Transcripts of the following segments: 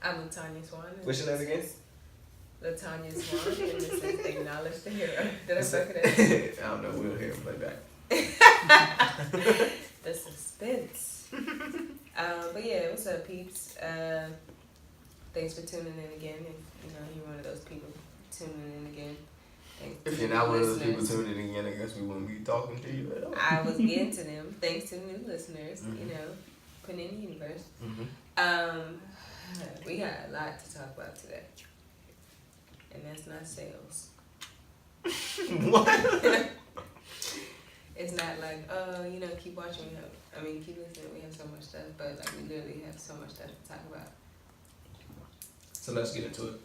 I'm LaTonya Swan. What's your name again? LaTonya Swan, and this is Acknowledge the Hero. Did I fuck it I don't know. We'll hear him play back. The suspense. But yeah, what's up, peeps? Thanks for tuning in again. If you're one of those people tuning in again. If you're not one of those people tuning in again, I guess we wouldn't be talking to you at all. I was getting to them. Thanks to new listeners. Putting in the universe. We got a lot to talk about today, and that's not sales. What? It's not like, keep watching. Keep listening. We have so much stuff, but we literally have so much stuff to talk about. So let's get into it.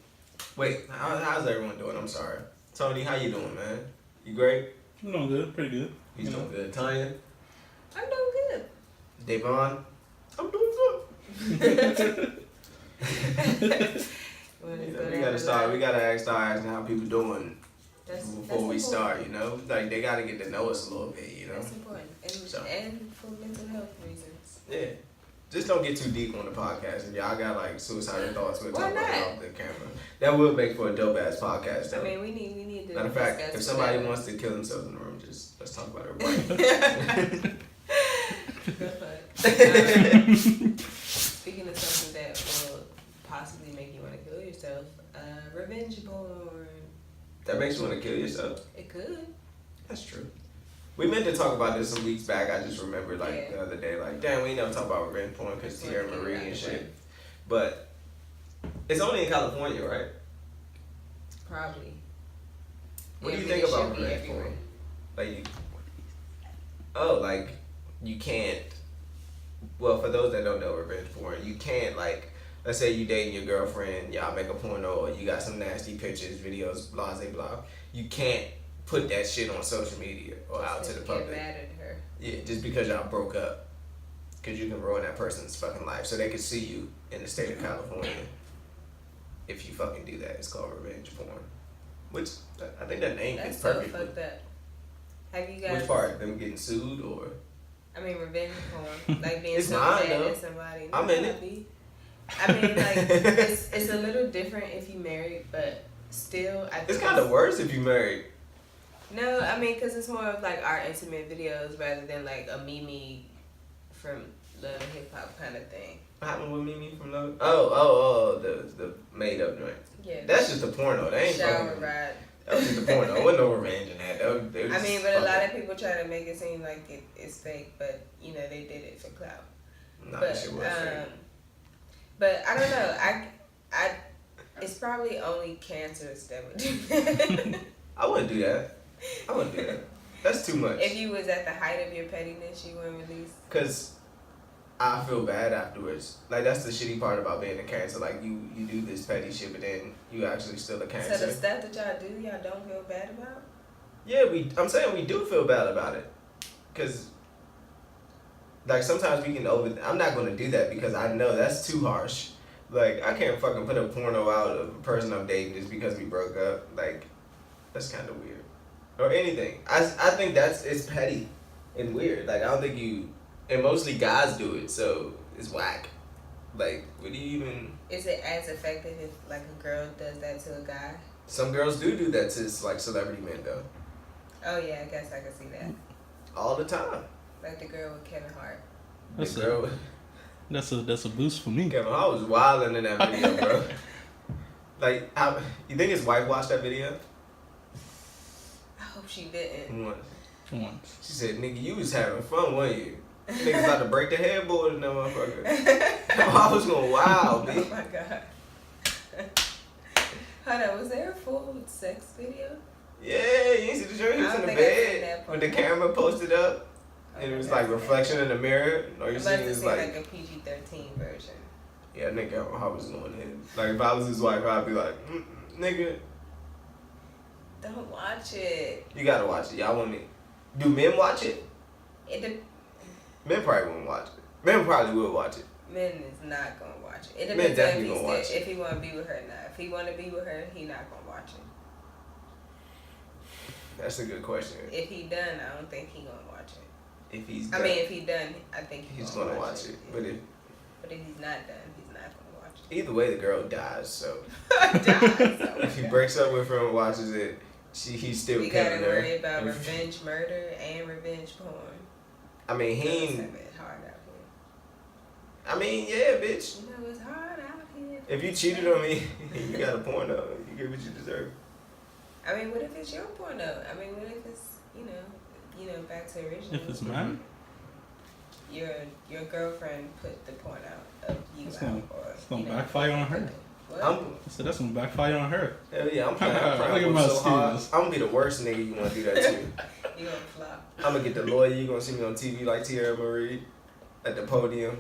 Wait, how's everyone doing? I'm sorry. Tony, how you doing, man? You great? I'm doing good, pretty good. He's doing good. Tonya? I'm doing good. Davon? I'm doing good. We gotta start. We gotta start asking how people doing before we start. They gotta get to know us a little bit. That's important, and for mental health reasons. Yeah. Just don't get too deep on the podcast. If y'all got suicidal thoughts, we'll talk about it off the camera. That would make for a dope ass podcast, though. We need to. Matter of fact, if somebody wants to kill themselves in the room, just let's talk about it right. Speaking of something that will possibly make you want to kill yourself, revenge porn. That makes you want to kill yourself? It could. That's true. We meant to talk about this some weeks back. I just remembered the other day, damn, we ain't never talk about revenge porn because Tierra Marie and shit. But it's only in California, right? Probably. What do you think about revenge porn? You can't. Well, for those that don't know revenge porn, you can't let's say you dating your girlfriend, y'all make a porno, or you got some nasty pictures, videos, blah blah blah. You can't put that shit on social media or out to the public. Get mad at her. Yeah, just because y'all broke up. Because you can ruin that person's fucking life. So they can sue you in the state of California if you fucking do that. It's called revenge porn. Which, I think that name is perfect. That's so fucked up. Have you guys... Which part? Them getting sued or... revenge porn. Being it's so mine, mad though. at somebody. I'm in it. It's a little different if you married, but still, I think it's kind of worse if you married. No, because it's more of our intimate videos rather than a Mimi from Love and Hip Hop kind of thing. What happened with Mimi from Love? Oh, the made up joint. Yeah. That's just a porno. They ain't shower ride. That was just a porno. There wasn't no revenge in that. But a lot of people try to make it seem like it's fake, but they did it for clout. Nah, that shit was fake. But I don't know. I it's probably only cancers that would do that. I wouldn't do that. That's too much. If you was at the height of your pettiness, you wouldn't release. Cause I feel bad afterwards. That's the shitty part about being a cancer. You do this petty shit, but then you actually still a cancer. So the stuff that y'all do, y'all don't feel bad about? Yeah, I'm saying we do feel bad about it. Cause sometimes we can I'm not gonna do that because I know that's too harsh. I can't fucking put a porno out of a person I'm dating just because we broke up. That's kind of weird. Or anything. I think it's petty and weird. I don't think and mostly guys do it, so it's whack. What do you even... Is it as effective if a girl does that to a guy? Some girls do that to celebrity men though. Oh yeah, I guess I can see that. All the time. The girl with Kevin Hart. That's a boost for me. Kevin Hart was wilding in that video, bro. You think his wife watched that video? I hope she didn't. Once. She said, "Nigga, you was having fun, weren't you? Niggas about to break the headboard in that motherfucker." I was going wild, man. Oh my god. Hold on, was there a full sex video? Yeah, you see the joint? He was in the bed with the camera posted up. And it was reflection in the mirror. Or you see it was a PG-13 version. Yeah, nigga, I was doing it. If I was his wife, I'd be like, nigga. Don't watch it. You gotta watch it. Y'all want me? Do men watch it? Men probably wouldn't watch it. Men probably would watch it. Men is not gonna watch it. It men depends definitely gonna watch it. If he wanna be with her or not. If he wanna be with her, he not gonna watch it. That's a good question. If he done, I don't think he gonna watch it. If he's done, if he done, I think he's gonna watch it. Yeah. But if he's not done, he's not gonna watch it. Either way, the girl dies. So So if he breaks up with her and watches it, he's still we gotta killing her. worry about revenge murder and revenge porn. I mean, he It's ain't. a bit hard out here. I mean, yeah, bitch. You know, it's hard out here. If you cheated on me, you got a porno. You get what you deserve. I mean, what if it's your porno? I mean, what if it's back to original? If it's mine, Your girlfriend put the porn out of you It's out, gonna- or it's gonna backfire on her. What? so that's gonna backfire on her. Hell yeah, I'm trying Look at to work my so hard. skills. I'm gonna be the worst nigga you wanna do that to. You gonna flop. I'm gonna get the lawyer. You gonna see me on TV like Tierra Marie at the podium.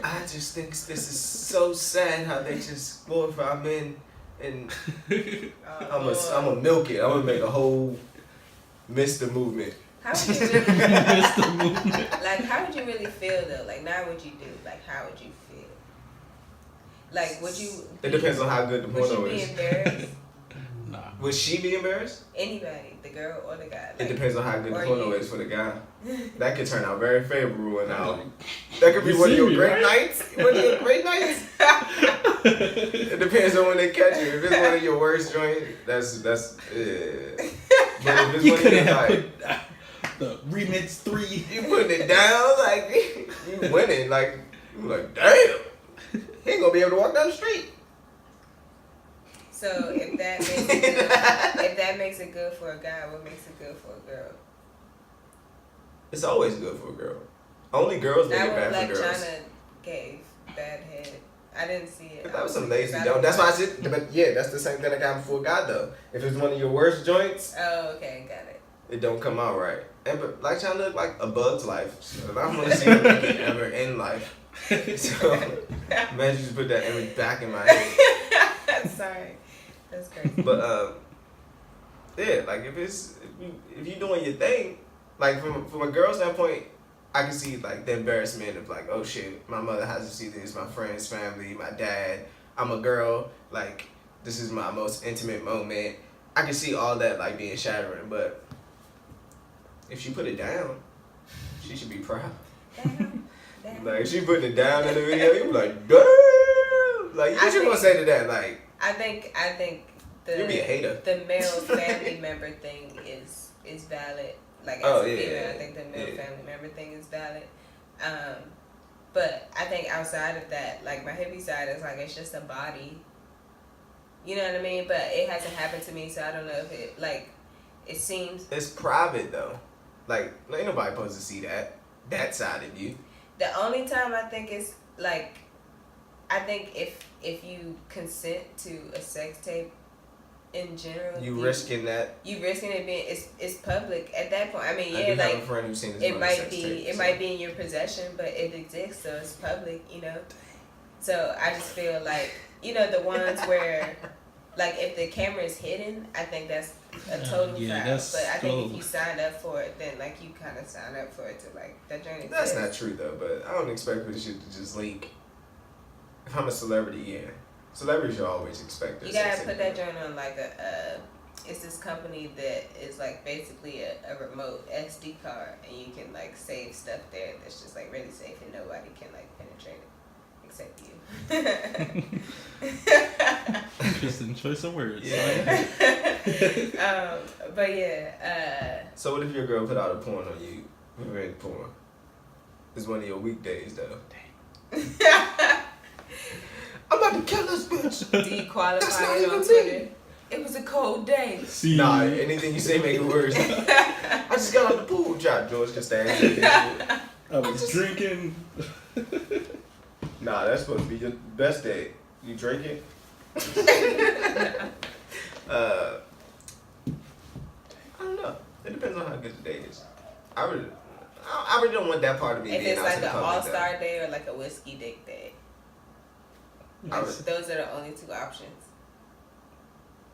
I just think this is so sad how they just glorify men, and I'm gonna milk it. I'm gonna make a whole Mr. movement. How would you really, It's the movement. like? How would you really feel though? Like, now what you do? Like, how would you feel? Like, would you? It depends on how good the Would porno you be is. embarrassed? Nah. Would she be embarrassed? Anybody, the girl or the guy. It Like, depends on how good the or porno you. is for the guy. That could turn out very favorable and out. That could be You one of see your me, great right? nights. One of your great nights. It depends on when they catch you. If it's one of your worst joints, that's But if it's You one of couldn't your have like, put the remix 3. you putting it down like you winning. Like you like, damn, he ain't gonna be able to walk down the street. So if that makes it good for a guy, what makes it good for a girl? It's always good for a girl. Only girls make That it one bad Black for girls. China gave bad head. I didn't see it. But that was some I lazy don't dumb. That's know. why I said. But yeah, that's the same thing that got for a guy though. If it's one of your worst joints, Oh, okay, got it. it don't come out right. And but Black China look like a bug's life. So I don't want to see her make it ever in life. So imagine just put that image back in my head. Sorry, that's crazy. But yeah, like if you doing your thing, like from a girl standpoint, I can see like the embarrassment of like, oh shit, my mother has to see this, my friends, family, my dad. I'm a girl, like this is my most intimate moment. I can see all that like being shattering, but if she put it down, she should be proud. Damn. Like if she putting it down in the video, you be like, damn. Like what you gonna say to that? Like I think you'll be a hater. the male family member thing is valid. Like as Oh, a yeah, female, yeah, I think the male yeah. family member thing is valid. But I think outside of that, like my hippie side is like it's just a body. You know what I mean? But it hasn't happened to me, so I don't know if it like it seems It's private though. Like ain't nobody supposed to see that side of you. the only time I think is like I think if you consent to a sex tape in general, You risking that. you risking it being it's public at that point. I mean, I yeah, do like have a friend who's seen this it mother might sex be tape, so. might be in your possession, but it exists, so it's public, you know. So I just feel like the ones where like if the camera is hidden, I think that's a total Yeah, foul. that's But I think if so- you signed up for it, then like you kind of signed up for it to like that journey. That's not exists. true though, but I don't expect for this shit to just link. If I'm a celebrity, yeah. Celebrities you always expect You their gotta sex put tape. that joint on like it's this company that is like basically a remote SD card, and you can like save stuff there that's just like really safe and nobody can like penetrate it except you. Interesting choice of words. Yeah. But yeah, So what if your girl put out a porn on you? Revenge porn. It's one of your weekdays though. I'm about to kill this bitch. do you qualify That's not it on even Twitter? me. It was a cold day. See, Nah, anything you say make it worse. I just got out the pool. George Costanza. I was drinking. Nah, that's supposed to be your best day. You drinking? I don't know. It depends on how good the day is. I really don't want that part of me If being it's out like to the an public, though. all-star day or like a whiskey dick day. I was- Those are the only two options.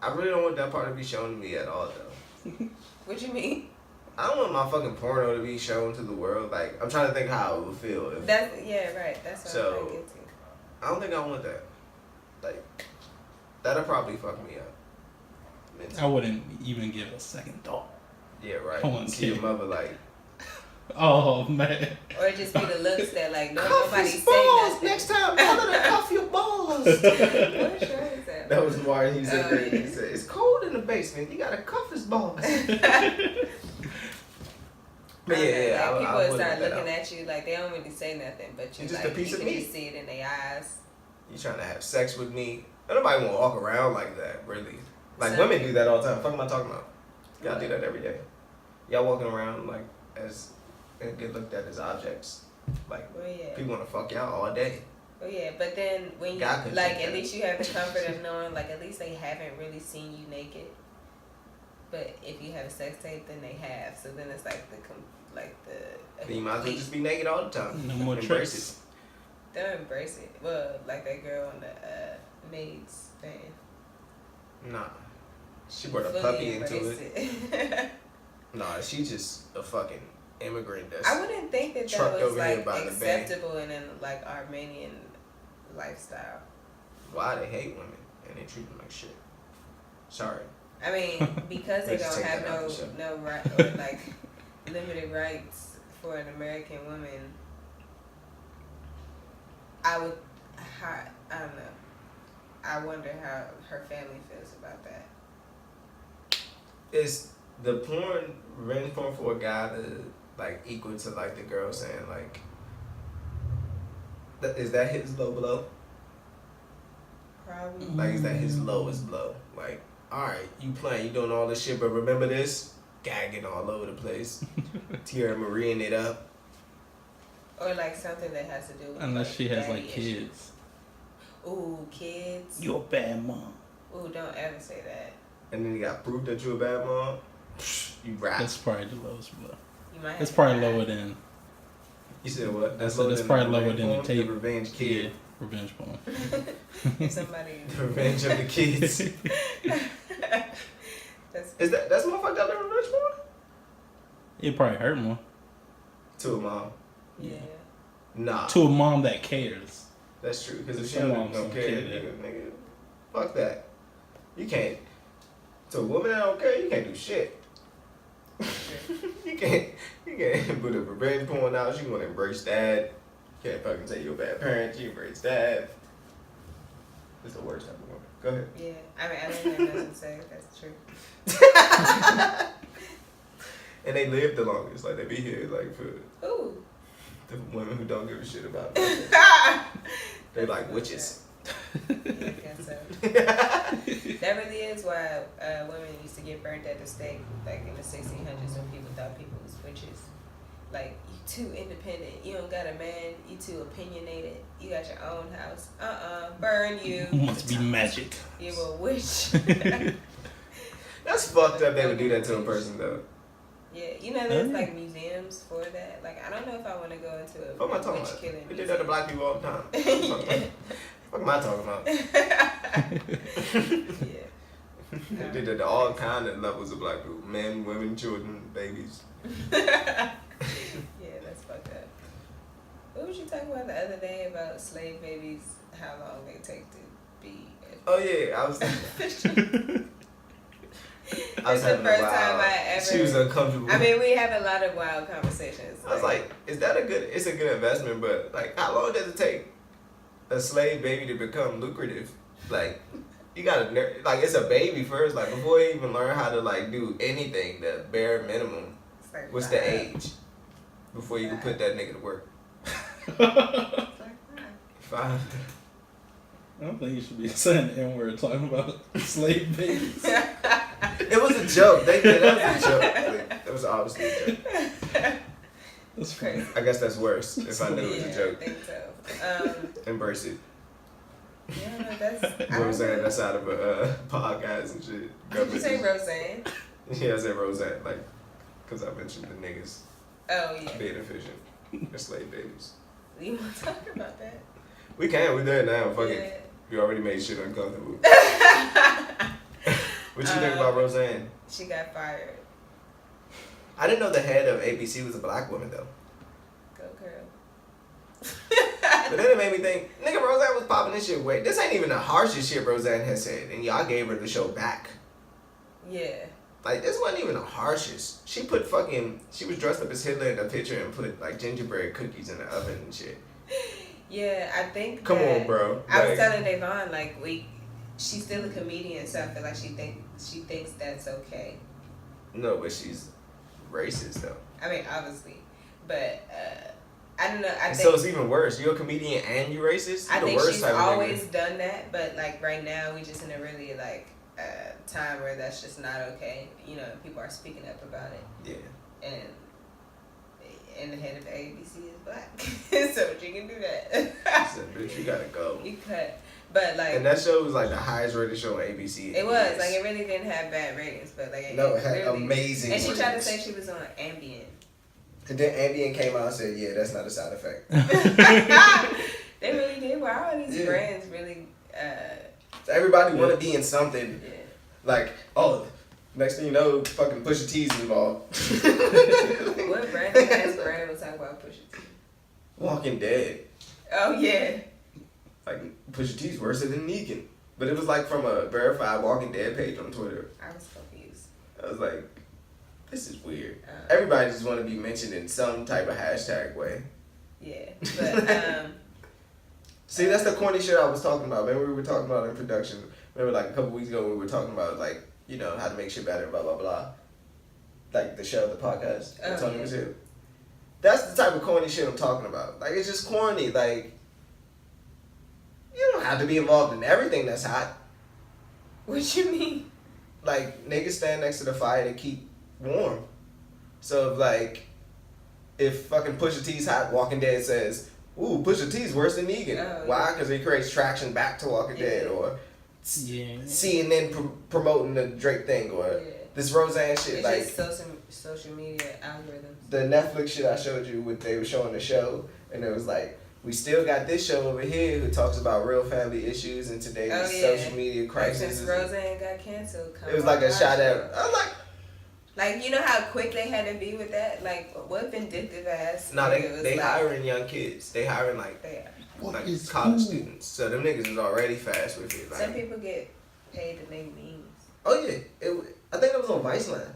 I really don't want that part to be shown to me at all, though. What you mean? I don't want my fucking porno to be shown to the world. Like, I'm trying to think how it would feel. If, That's right. That's what So- I'm trying to get to. I don't think I want that. Like, that'll probably fuck me up. I wouldn't even give a second thought. Yeah, right. I wouldn't See your care. mother like, Oh man. Or it just be the looks that like Cuff nobody his say balls nothing. next time. Tell her to cuff your balls. What show is that? That was Martin. He said, Oh, that. yeah. He said, it's cold in the basement. You gotta cuff his balls. But yeah, like people I will start that looking out. at you like they don't really say nothing, but you It's just like a piece you of can meat. just see it in their eyes. You trying to have sex with me? Nobody wanna walk around like that, really. Like So- women do that all the time. Fuck am I talking about? Y'all do that every day. Y'all walking around like as and get looked at as objects. Like Well, yeah. people wanna fuck y'all all day. Well, yeah, but then when you God could like, take at that. least you have the comfort of knowing, like, at least they haven't really seen you naked. But if you have a sex tape, then they have. So then it's like Then you might as well just be naked all the time. No more Embrace tricks. they'll embrace it. Well, like that girl on the Maids thing. it. Nah. She brought a Fully puppy into embraced it. Nah, she's just a fucking immigrant that's I wouldn't think that trucked was over here like by the acceptable in like Armenian lifestyle. why they hate women and they treat them like shit. Sorry. I mean, because they Let's don't take have that out the show. no right or like limited rights for an American woman. I don't know. I wonder how her family feels about that. Is the revenge porn for a guy like equal to like the girl saying like is that his low blow? Probably. Like is that his lowest blow? Like, alright, you playing, you doing all this shit, but remember this? Gagging all over the place. Tierra Marieing it up. Or like something that has to do with Unless she has daddy like issues. kids. Ooh, kids. You're a bad mom. Ooh, don't ever say that. And then you got proof that you a bad mom. You rap. That's probably the lowest blow. You might have That's to probably die. lower than. You said what? I That's said that's probably lower than the porn? tape. The revenge kid. Yeah, revenge porn. If somebody. The revenge of the kids. That's more fucked up than revenge porn? It probably hurt more. To a mom. Yeah. Nah. To a mom that cares. That's true. Because if she Some don't moms don't care, care, nigga, fuck that. You can't. To a woman that don't care, you can't do shit. you can't put a revenge porn out. She wanna embrace that. You can't fucking say you're a bad parent. You embrace that. It's the worst type of woman. Go ahead. Yeah. I mean, I don't have nothing to say. That's true. And they live the longest. Like they be here like for Ooh. the women who don't give a shit about it. They're like witches. Yeah, I guess so. That really is why women used to get burnt at the stake, like in the 1600s, when people thought people was witches. Like, you too independent. You don't got a man. You too opinionated. You got your own house. Burn you. Must be magic. You a witch. That's fucked up. They would do that to a person though. Yeah, you know there's like museums for that. Like, I don't know if I want to go into a What am I talking witch about? killing. We did that to black people all the time. What am I talking about? Yeah. They did that to all kind of levels of black people. Men, women, children, babies. Yeah, that's fucked up. What was you talking about the other day about slave babies? How long they take to be? Oh yeah, I was It's the having a first wild- time I ever. She was uncomfortable. I mean, we have a lot of wild conversations. I was like, is that it's a good investment, but like, how long does it take a slave baby to become lucrative? Like, you gotta, like, it's a baby first, like, before you even learn how to, like, do anything, the bare minimum, It's like what's 5. the age before you can put that nigga to work? It's like 5. 5. I don't think you should be saying the N-word talking about slave babies. It was a joke. That was a joke. That was obviously a joke. That's crazy. I guess that's worse if I knew it was Yeah, a joke. I think so. Embrace it. Yeah, no, that's. Roseanne, that's out of a podcast and shit. Did you say Roseanne? Yeah, I said Roseanne, like, because I mentioned the niggas Oh yeah. being efficient. They're slave babies. You want to talk about that? We can. We're there now. Fuck Yeah. it. We already made shit uncomfortable. What you think about Roseanne? She got fired. I didn't know the head of ABC was a black woman though. Go girl. But then it made me think, nigga, Roseanne was popping this shit way. This ain't even the harshest shit Roseanne has said, and y'all gave her the show back. Yeah. Like, this wasn't even the harshest. She was dressed up as Hitler in the picture and put, like, gingerbread cookies in the oven and shit. Yeah, I think Come on, bro. I was telling Davon, like, she's still a comedian, so I feel like she thinks that's okay. No, but she's racist, though. I mean, obviously. But, I don't know. So it's even worse. You're a comedian and you're racist? I You're think the worst she's type of always done that, but, like, right now, we just in a really, like, time where that's just not okay. You know, people are speaking up about it. Yeah. And the head of the ABC is black. So she can do that. She said, bitch, you gotta go. You cut. But, like... And that show was, like, the highest rated show on ABC. It was. Like, it really didn't have bad ratings, but, like... It had really, amazing And she tried to ratings. say she was on Ambien. And then Ambien came out and said, yeah, that's not a side effect. They really did. Why are these brands really... Everybody want to be in something. Yeah. Like, oh, next thing you know, fucking Pusha T's involved. What brand has brand was talking about Pusha T? Walking Dead. Oh, yeah. Like, Pusha T's worse than Negan. But it was like from a verified Walking Dead page on Twitter. I was confused. I was like, this is weird. Everybody just want to be mentioned in some type of hashtag way. Yeah. But, see, that's the corny shit I was talking about. Remember we were talking about in production. Remember, like, a couple weeks ago we were talking about, like, you know, how to make shit better, blah, blah, blah. Like, the show, the podcast. LaTonya was here. That's the type of corny shit I'm talking about. Like, it's just corny. Like, you don't have to be involved in everything that's hot. what you mean? Like, niggas stand next to the fire to keep warm. So, if fucking Pusha T's hot, Walking Dead says, ooh, Pusha T's worse than Negan. Oh, why? Because he creates traction back to Walking Dead, or CNN promoting the Drake thing, or this Roseanne shit. It's like just social media algorithms. The Netflix shit I showed you, they were showing the show, and it was like, we still got this show over here who talks about real family issues in today's social media crisis. Since Roseanne got canceled, it was like a shot at. I was like, you know how quick they had to be with that? Like, what vindictive ass? No, they hiring young kids. They hiring college students. So them niggas is already fast with it. Like, some people get paid to make memes. Oh yeah, I think it was on Viceland.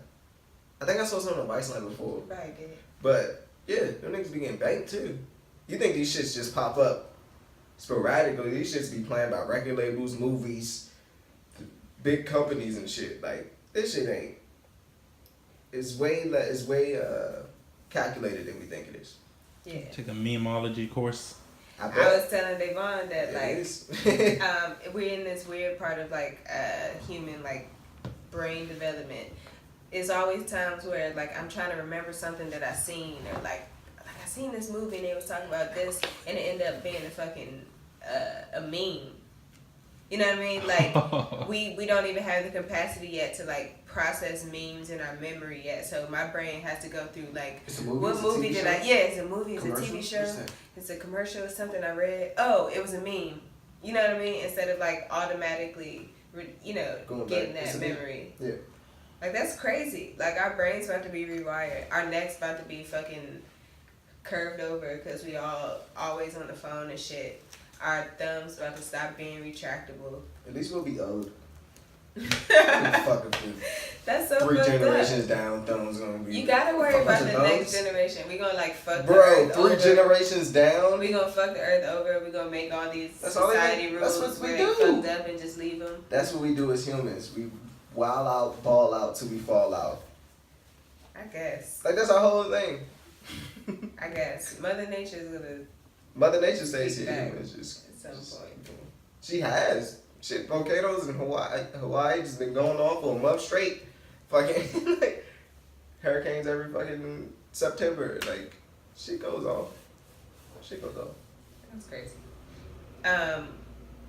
I think I saw something on Viceland before. Right, did. But yeah, them niggas be getting banked too. You think these shits just pop up sporadically? These shits be planned by record labels, movies, big companies and shit. Like, this shit ain't. It's way calculated than we think it is. Yeah. Take a memeology course. I was telling Davon that like we're in this weird part of like human like brain development. It's always times where like I'm trying to remember something that I seen, or like I seen this movie and they was talking about this and it ended up being a fucking a meme. You know what I mean? Like we don't even have the capacity yet to like process memes in our memory yet. So my brain has to go through like, what movie did I? Yeah, it's a movie. It's a TV show. It's a commercial. It's something I read. Oh, it was a meme. You know what I mean? Instead of like automatically, getting that memory. Yeah. Like that's crazy. Like our brains about to be rewired. Our necks about to be fucking curved over because we all always on the phone and shit. Our thumbs about to stop being retractable. At least we'll be old. Fucking that's so 3 fucked generations up. down, thumbs gonna be. You gotta worry about the next generation. We gonna like fuck the Bro, earth 3 over. generations down. We gonna fuck the earth over. We gonna make all these That's society rules that's what we where do. they fucked up and just leave them. That's what we do as humans. We wild out, ball out till we fall out. I guess. Like that's our whole thing. I guess Mother Nature is gonna. Mother Nature stays Big here. back It's just at some point. She has. Shit, volcanoes in Hawaii just been going on for a month straight. Fucking like hurricanes every fucking September. Like shit goes off. Shit goes off. That's crazy.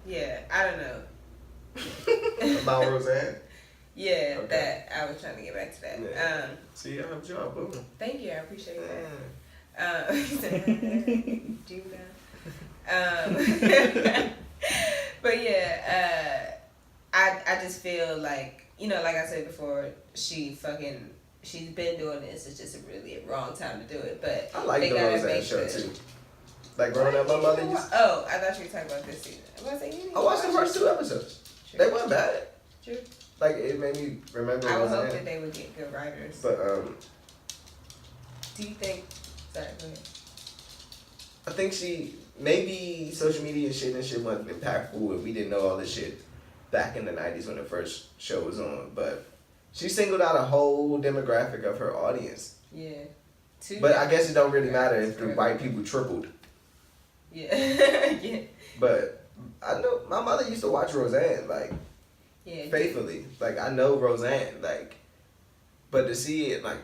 Yeah, I don't know. About Roseanne? Yeah, Okay. that I was trying to get back to that. Yeah. See, I helped you out, boom. Thank you, I appreciate Yeah. that. But yeah, I just feel like, like I said before, she's been doing this. It's just really a wrong time to do it. But I like they the gotta Roseanne make show sure. too. Like growing up, my mother used. Oh, I thought you were talking about this season. I watched the first 2 episodes. True. They weren't bad. True. Like, it made me remember I would hope Roseanne. that they would get good writers. But, do you think... Sorry, go ahead. I think maybe social media and shit wasn't impactful if we didn't know all this shit back in the 90s when the first show was on. But she singled out a whole demographic of her audience. Yeah. But I guess it don't really matter if the white people tripled. Yeah. Yeah. But I know my mother used to watch Roseanne, like, faithfully. Like, I know Roseanne, like, but to see it, like,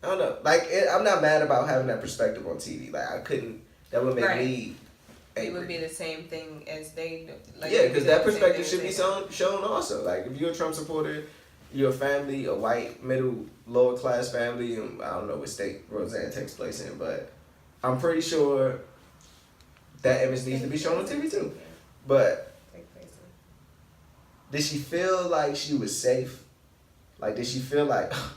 I don't know. Like, I'm not mad about having that perspective on TV. Like, I couldn't, that would make me angry. It would be the same thing as they do. Like, yeah, because that perspective should be shown also. Like, if you're a Trump supporter, you're a family, a white, middle, lower class family, and I don't know what state Roseanne takes place in, but I'm pretty sure that image needs to be shown on TV too. But did she feel like she was safe? Like, did she feel like, oh,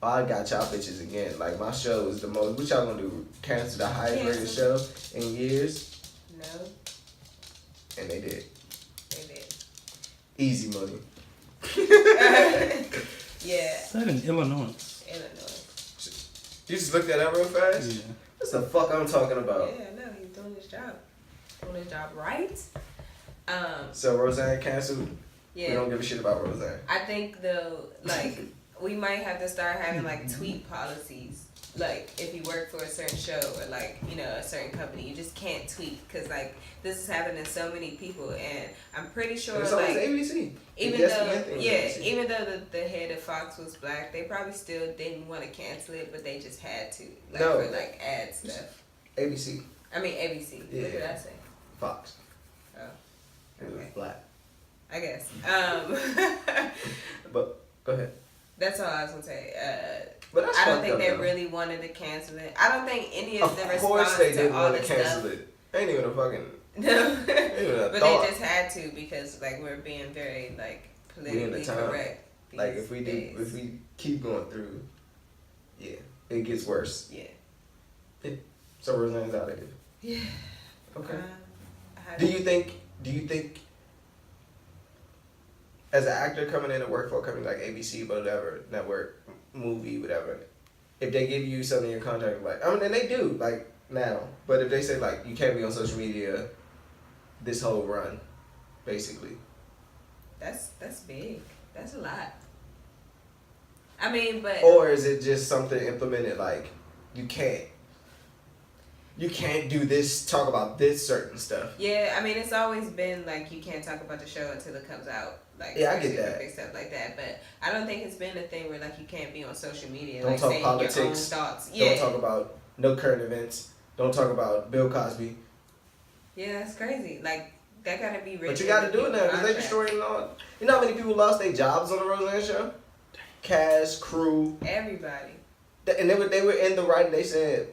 I got y'all bitches again? Like, my show is the most, what y'all gonna do? Cancel the highest rated show in years? No. And they did. They did. Easy money. Yeah. Is that in Illinois? Illinois. You just looked that up real fast? Yeah. What's the fuck I'm talking about? Yeah, no, he's doing his job. Doing his job right. So Roseanne canceled? Yeah. We don't give a shit about Roseanne. I think though, like, we might have to start having like tweet policies. Like, if you work for a certain show or like, you know, a certain company, you just can't tweet because like this is happening to so many people, and I'm pretty sure it's like ABC. even though even though the head of Fox was black, they probably still didn't want to cancel it, but they just had to for like ad stuff. ABC. I mean ABC. Yeah. What did I say? Fox. Oh. It was black. I guess. But go ahead. That's all I was gonna say. But that's I don't think up, they though. really wanted to cancel it. I don't think any of the Of response course they to didn't all want to this cancel stuff. it. Ain't even a fucking. No, Ain't even a but thought. they just had to because like we're being very like politically correct. Like if we keep going through, yeah, it gets worse. Yeah. So Roseanne's out of here. Yeah. Okay. Do you think as an actor coming in to work for a company like ABC, whatever, network, movie, whatever, if they give you something in your contract, like, I mean, and they do, like, now, but if they say, like, you can't be on social media this whole run, basically. That's big. That's a lot. I mean, but... Or is it just something implemented, like, you can't do this, talk about this certain stuff. Yeah, I mean, it's always been like you can't talk about the show until it comes out. Like, yeah, I get that. Big stuff like that, but I don't think it's been a thing where like you can't be on social media. Don't like talk saying politics. Your own thoughts. Don't talk about no current events. Don't talk about Bill Cosby. Yeah, that's crazy. Like that gotta be written. But you gotta do it now because they destroying all. You know how many people lost their jobs on the Roseanne show? Cast, crew, everybody. And they were in the writing. They said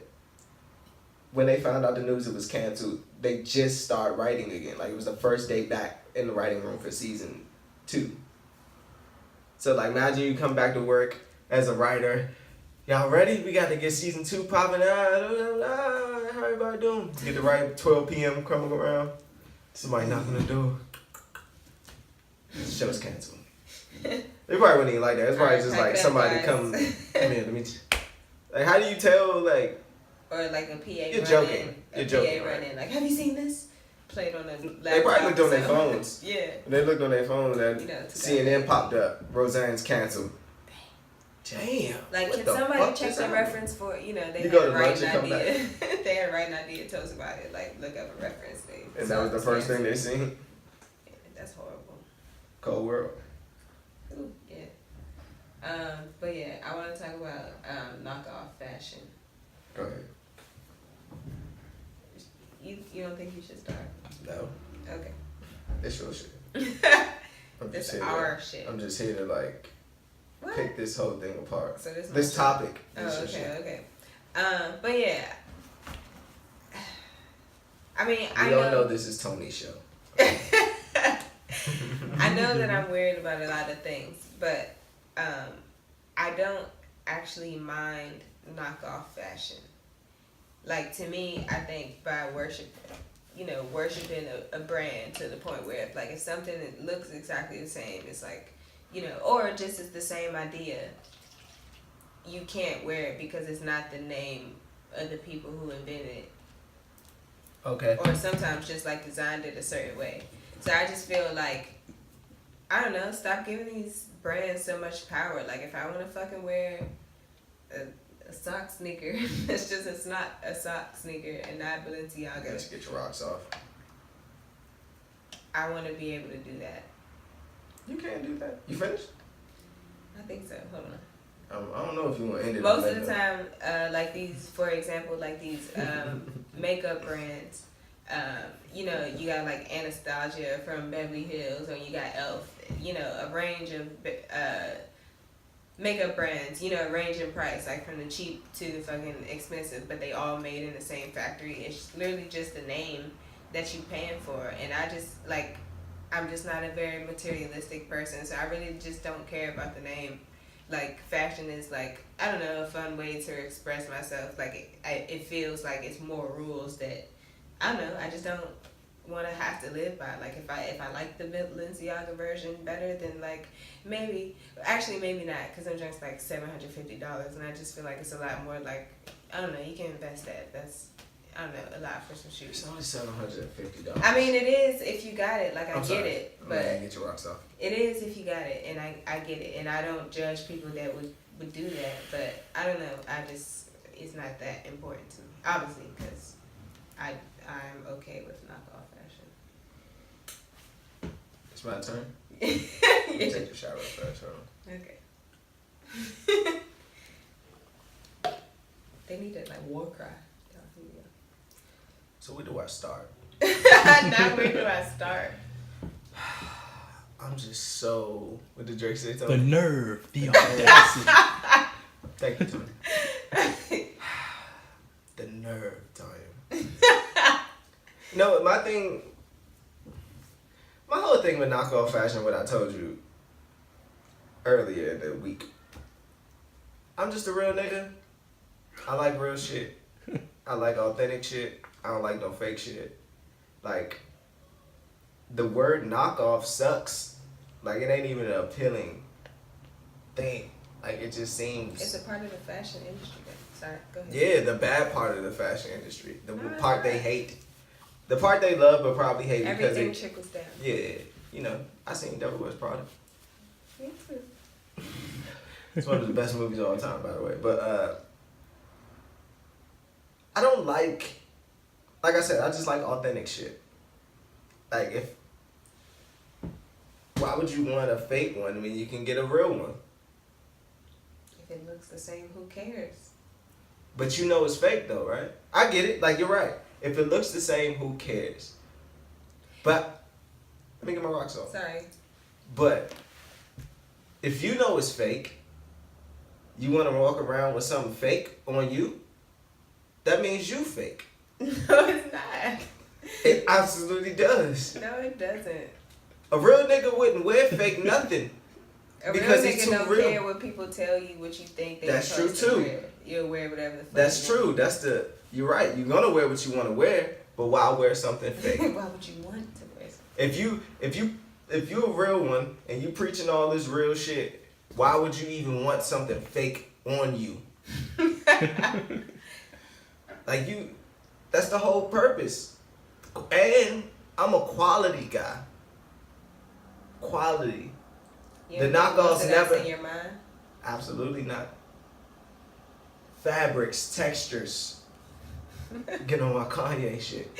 when they found out the news it was canceled, they just started writing again. Like it was the first day back in the writing room for season 2. So like imagine you come back to work as a writer. Y'all ready? We got to get season 2 popping. How everybody doing? Get the right 12 p.m. coming around. Somebody knocking the door. The show's canceled. They probably wouldn't even like that. It's probably just like somebody come here, let me. Like how do you tell like? Or like a PA. You're joking. You're joking. PA running. Like, have you seen this? Played on a laptop. They probably looked on their phones. Yeah. They looked on their phones and CNN popped up. Roseanne's canceled. Damn. Like, can somebody check the reference for, they had a writing idea. They had a writing idea, told us about it. Like, look up a reference. And that was the first thing they seen? Yeah, that's horrible. Cold world. Ooh, yeah. But yeah, I want to talk about knockoff fashion. Go ahead. You don't think you should start? No. Okay. It's your shit. It's our shit. I'm just here to like pick this whole thing apart. So this topic. Okay. But yeah. I mean, we all know this is Tony's show. I know that I'm weird about a lot of things, but I don't actually mind knockoff fashion. Like, to me, I think by worshiping a brand to the point where, like, if something that looks exactly the same, it's like, or just it's the same idea. You can't wear it because it's not the name of the people who invented it. Okay. Or sometimes just like designed it a certain way. So I just feel like, I don't know, stop giving these brands so much power. Like if I want to fucking wear a sock sneaker, it's not a sock sneaker and not Balenciaga. Let's get your rocks off. I want to be able to do that. You can't do that. You finished? I think so. Hold on. I don't know if you want to end it. Most of the time, like these, for example, like these makeup brands, you got like Anastasia from Beverly Hills, or you got Elf, a range of makeup brands, a range in price, like from the cheap to the fucking expensive, but they all made in the same factory. It's literally just the name that you paying for, and I'm just not a very materialistic person, so I really just don't care about the name. Like fashion is like, I don't know, a fun way to express myself. Like it feels like it's more rules that, I don't know, I just don't want to have to live by. Like if I like the Balenciaga version better, then like maybe not, because I'm just like $750, and I just feel like it's a lot more like, I don't know, you can invest that. That's, I don't know, a lot for some shoes. It's only $750. I mean, it is if you got it. Like I I'm get sorry. it, I'm but gonna get your rocks off. it is if you got it, and I get it, and I don't judge people that would do that. But I don't know. It's not that important to me, obviously, because I'm okay with knockoff fashion. It's my turn. Yeah. Take your shower first. Hold on. Okay. They need that like war cry. So where do I start? Now where do I start? I'm just so. What did Drake say? The nerve, the audacity. Thank you, Tony. The nerve, Tony. No, my whole thing with knockoff fashion, what I told you earlier in the week. I'm just a real nigga. I like real shit. I like authentic shit. I don't like no fake shit. Like, the word knockoff sucks. Like, it ain't even an appealing thing. Like, it just seems... It's a part of the fashion industry. Sorry, go ahead. Yeah, the bad part of the fashion industry. The No, part they right. hate. The part they love but probably hate because Everything it... trickles down. Yeah, I seen Devil Wears Prada. Me too. It's one of the best movies of all time, by the way. But, I don't like I said, I just like authentic shit. Like, why would you want a fake one when you can get a real one? If it looks the same, who cares? But you know it's fake though, right? I get it. Like, you're right. If it looks the same, who cares? But, let me get my rocks off. Sorry. But, if you know it's fake, you want to walk around with something fake on you, that means you fake. No, it's not. It absolutely does. No, it doesn't. A real nigga wouldn't wear fake nothing. A Because real it's nigga too don't real. care what people tell you, what you think they're That's true, supposed to too. wear. You'll wear whatever the fuck That's you true. You're right. You're gonna wear what you want to wear, but why wear something fake? want. Why would you want to wear something? If you a real one and you preaching all this real shit, why would you even want something fake on you? Like that's the whole purpose. And I'm a quality guy. Quality. You The don't think most knockoffs of that's never- in your mind? Absolutely not. Fabrics, textures. Get on my Kanye shit.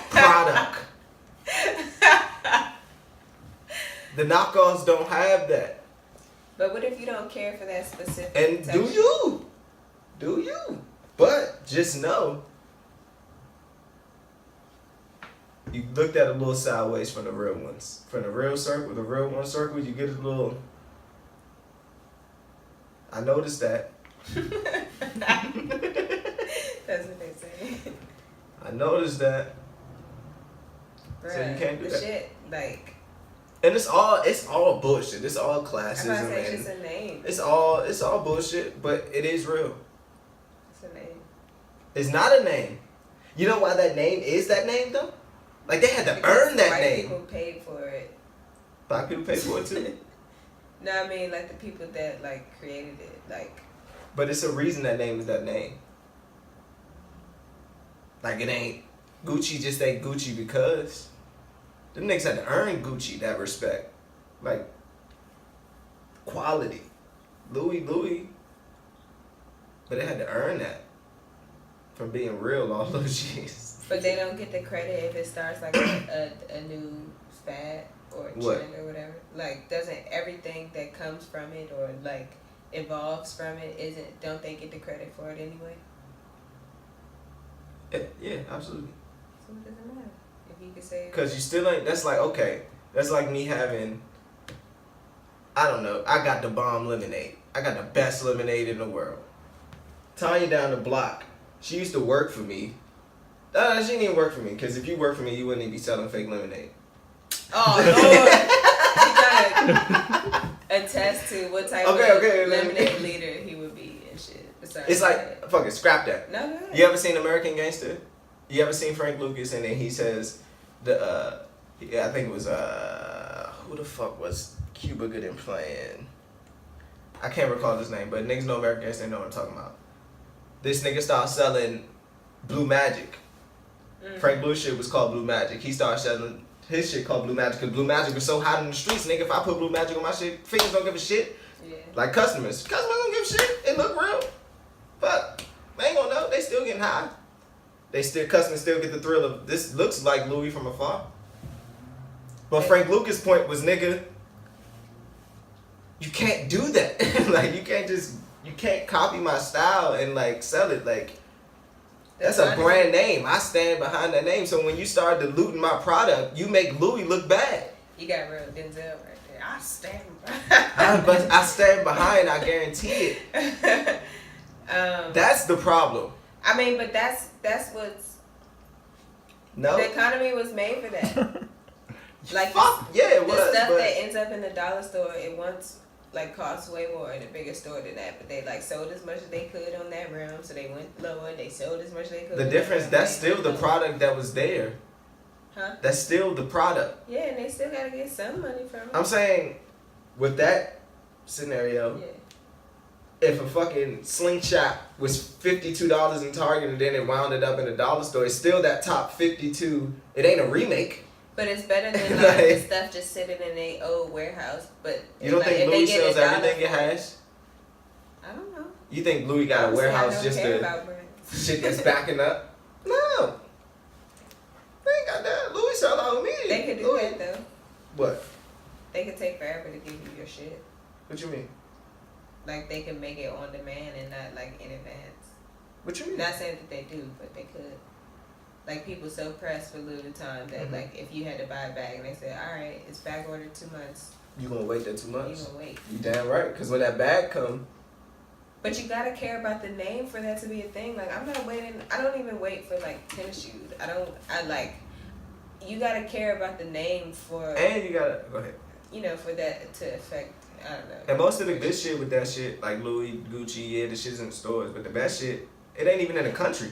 Product. The knockoffs don't have that. But what if you don't care for that specific And texture? do you? But just know, you looked at a little sideways from the real ones. From the real circle, the real one circle, you get a little. I noticed that. That's what they say. I noticed that. Bruh, So you can't do the that. shit, like, And it's all bullshit. It's all I'm classism. about to say it's And just a name. it's all bullshit, but it is real. It's a name. It's not a name. You know why that name is that name though? Like they had to Because earn that white name. people paid for it. Black people pay for it too. No, I mean like the people that like created it, like. But it's a reason that name is that name. Like it ain't Gucci just ain't Gucci because them niggas had to earn Gucci that respect. Like quality. Louis. But they had to earn that from being real all those years. But they don't get the credit if it starts like a new fad or trend or whatever. Like, doesn't everything that comes from it or like evolves from it, don't they get the credit for it anyway? Yeah, absolutely. So it doesn't matter if you can say. Because you still ain't. That's like okay. That's like me having. I don't know. I got the bomb lemonade. I got the best lemonade in the world. Tanya down the block. She used to work for me. She didn't even work for me. Because if you work for me, you wouldn't even be selling fake lemonade. Oh Lord! You gotta attest to what type of lemonade leader he would be and shit. It's like fuck it. Scrap that. No, go ahead. You ever seen American Gangster? You ever seen Frank Lucas and then he says I think it was who the fuck was Cuba Gooding playing? I can't recall his name, but niggas know American Gangster, they know what I'm talking about. This nigga started selling Blue Magic. Frank Blue shit was called Blue Magic. He started selling his shit called Blue Magic because Blue Magic was so hot in the streets. Nigga, if I put Blue Magic on my shit, fingers don't give a shit. Yeah. Like customers don't give a shit. It look real. Fuck. They ain't gonna know. They still getting high. Customers still get the thrill of this looks like Louis from afar. But Frank Lucas' point was, nigga, you can't do that. Like you can't copy my style and like sell it. Like that's a brand name. I stand behind that name. So when you start diluting my product, you make Louis look bad. You got real Denzel right there. I stand behind. But I stand behind. I guarantee it. That's the problem. I mean, but that's what's. No. The economy was made for that. Like it was. The stuff but that ends up in the dollar store, it once like cost way more in a bigger store than that. But they like sold as much as they could on that realm, so they went lower. They sold as much as they could. The difference, that's still the product that was there. Huh? That's still the product. Yeah, and they still gotta get some money from it. I'm saying, with that scenario, if a fucking slingshot was $52 in Target and then it wound it up in a dollar store, it's still that top 52. It ain't a remake. But it's better than like the stuff just sitting in a old warehouse. But you don't think Louis sells everything it has? I don't know. You think Louis got a warehouse just to shit that's backing up? No. They ain't got that. Louis sell out immediately. They could do that though. What? They could take forever to give you your shit. What you mean? Like they could make it on demand and not like in advance. What you mean? Not saying that they do, but they could. Like people so pressed for Louis Vuitton that like if you had to buy a bag and they said, all right, it's back ordered 2 months. You gonna wait that 2 months? You gonna wait. You damn right, because when that bag come. But you gotta care about the name for that to be a thing. Like I'm not waiting. I don't even wait for like tennis shoes. You gotta care about the name for. And you gotta go ahead. You know, for that to affect. I don't know. And most of the good shit with that shit, like Louis, Gucci, yeah, the shit's in the stores. But the best shit, it ain't even in the country.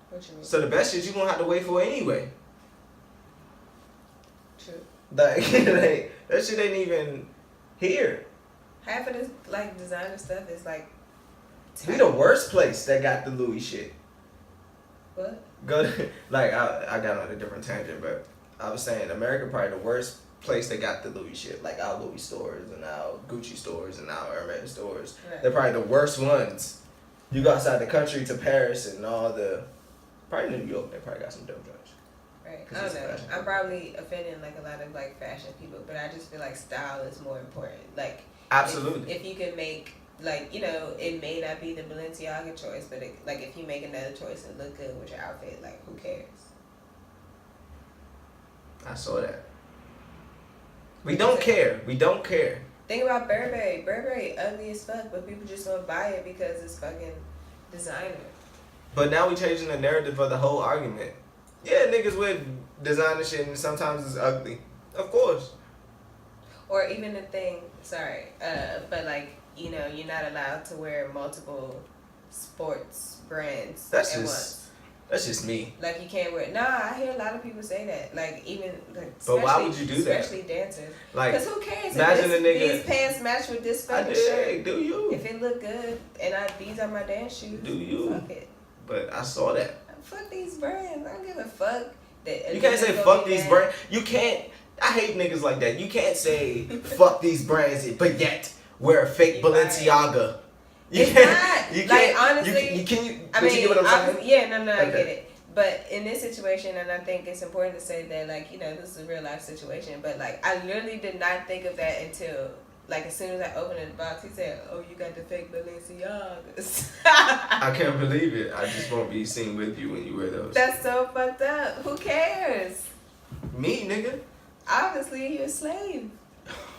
What you mean? So the best shit you gonna have to wait for anyway. True. Like that shit ain't even here. Half of this like designer stuff is like. We the worst place that got the Louis shit. What? Go to, like I got on a different tangent, but I was saying America probably the worst place that got the Louis shit. Like our Louis stores and our Gucci stores and our Hermes stores. Right. They're probably the worst ones. You go outside the country to Paris and all the. Probably New York, they probably got some dope joints. Right. I don't know. I'm probably offending like a lot of like fashion people, but I just feel like style is more important. Like absolutely. If you can make like it may not be the Balenciaga choice, but like if you make another choice and look good with your outfit, like who cares? I saw that. We don't care. We don't care. Think about Burberry. Burberry ugly as fuck, but people just gonna buy it because it's fucking designer. But now we changing the narrative of the whole argument. Yeah, niggas wear designer shit and sometimes it's ugly. Of course. Or even the thing, but like, you're not allowed to wear multiple sports brands That's at just, once. That's just me. Like, you can't wear. Nah, I hear a lot of people say that. Like, even like. But why would you do that? Especially dancers. Like, because who cares? Imagine if a nigga. These pants match with this fucking shirt. Do you? If it look good and these are my dance shoes. Do you? Fuck it. But I saw that. Fuck these brands. I don't give a fuck. You can't say fuck these brands. You can't. I hate niggas like that. You can't say fuck these brands, but yet wear a fake Balenciaga. You it's can't. Not. You like, can't. honestly, you can. I mean, you get what I'm saying? Yeah, no, okay. I get it. But in this situation, and I think it's important to say that, like, you know, this is a real life situation. But like, I literally did not think of that until, like, as soon as I opened the box, he said, "Oh, you got the fake Balenciagas." I can't believe it. I just won't be seen with you when you wear those. That's so fucked up. Who cares? Me, nigga. Obviously, you're a slave.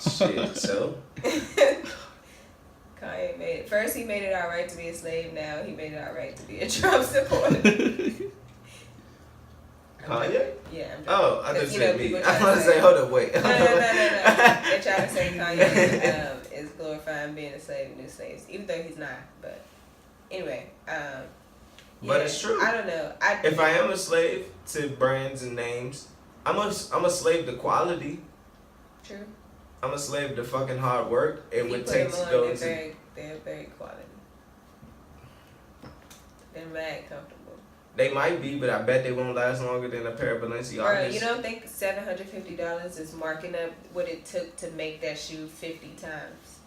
Shit. So. Kanye made it. First, he made it alright to be a slave. Now he made it alright to be a Trump supporter. Kanye? Yeah, I'm joking. Oh, I just said me. I want want to say, hold up, wait. No. They try to say Kanye is glorifying being a slave, new slaves, even though he's not. But anyway, but it's true. I don't know. If I am a slave to brands and names, I'm a slave to quality. True. I'm a slave to fucking hard work and what put takes them to on, go they're very quality. They're mad comfortable. They might be, but I bet they won't last longer than a pair of Balenciagas. Bro, you don't think $750 is marking up what it took to make that shoe 50 times?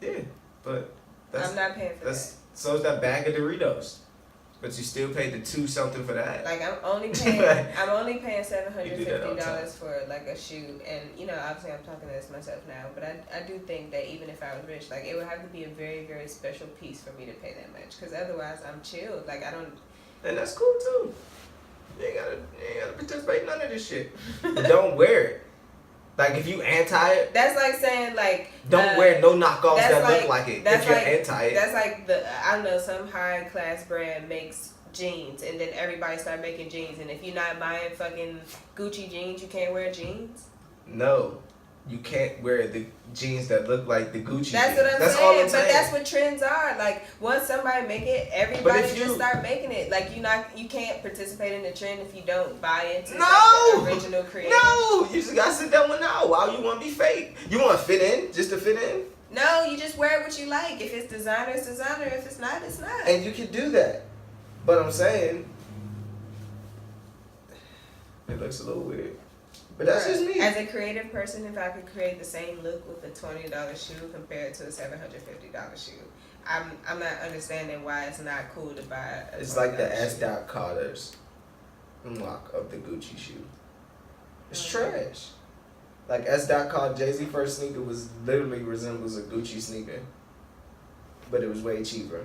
Yeah, but I'm not paying for that. So is that bag of Doritos. But you still paid the $2 something for that. Like, I'm only paying $750 for like a shoe, and you know, obviously I'm talking to this myself now, but I do think that even if I was rich, like, it would have to be a very, very special piece for me to pay that much, because otherwise I'm chilled. Like, I don't. And that's cool too. You ain't gotta participate in none of this shit. Don't wear it. Like, if you anti it, that's like saying, like, don't wear no knockoffs that like, look like it. That's if you're like, anti it. That's like I don't know, some high class brand makes jeans, and then everybody start making jeans, and if you're not buying fucking Gucci jeans, you can't wear jeans. No, you can't wear the jeans that look like the Gucci. That's jeans. what I'm That's saying. all I'm saying. But that's what trends are. Like, once somebody make it, everybody just start making it. Like, you can't participate in the trend if you don't buy into like, the original creator. No, you just gotta sit down with now. Why you want to be fake? You want to fit in just to fit in? No, you just wear what you like. If it's designer, it's designer. If it's not, it's not. And you can do that. But I'm saying, it looks a little weird. But that's just me. As a creative person, if I could create the same look with a $20 shoe compared to a $750 shoe, I'm not understanding why it's not cool to buy a It's like the shoe. S. Carter's unlock of the Gucci shoe. It's trash. Like S. Carter, Jay-Z first sneaker was literally resembles a Gucci sneaker, but it was way cheaper.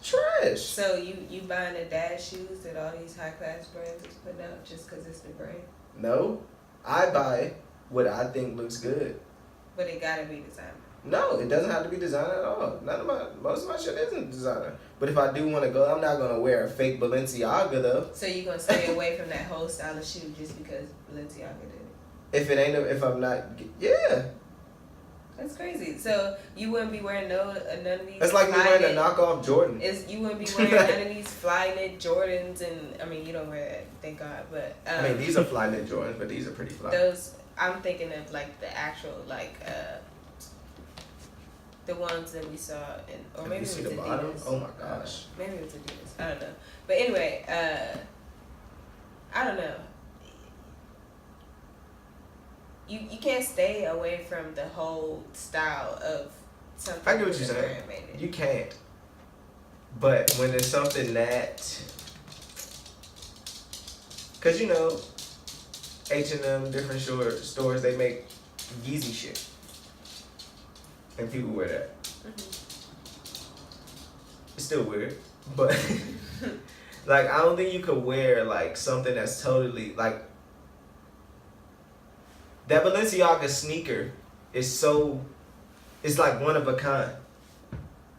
Trash. So you buying the dad shoes that all these high class brands is putting out just because it's the brand? No, I buy what I think looks good. But it gotta be designer. No, it doesn't have to be designer at all. Most of my shit isn't designer. But if I do want to go, I'm not gonna wear a fake Balenciaga though. So you're gonna stay away from that whole style of shoe just because Balenciaga did it? If I'm not, yeah. That's crazy. So you wouldn't be wearing none of these. It's like me wearing a knockoff Jordan. You wouldn't be wearing none of these fly knit Jordans, and I mean, you don't wear that, thank God. But I mean, these are fly knit Jordans, but these are pretty fly. Those, I'm thinking of like the actual the ones that we saw in, or maybe it was Adidas. Bottom? Oh my gosh. Maybe it was Adidas. I don't know. But anyway, I don't know. You can't stay away from the whole style of something. I get what you're saying. You can't. But when it's something that, cause you know, H&M, different stores, they make Yeezy shit, and people wear that. Mm-hmm. It's still weird, but like I don't think you could wear like something that's totally like. That Balenciaga sneaker is it's like one of a kind.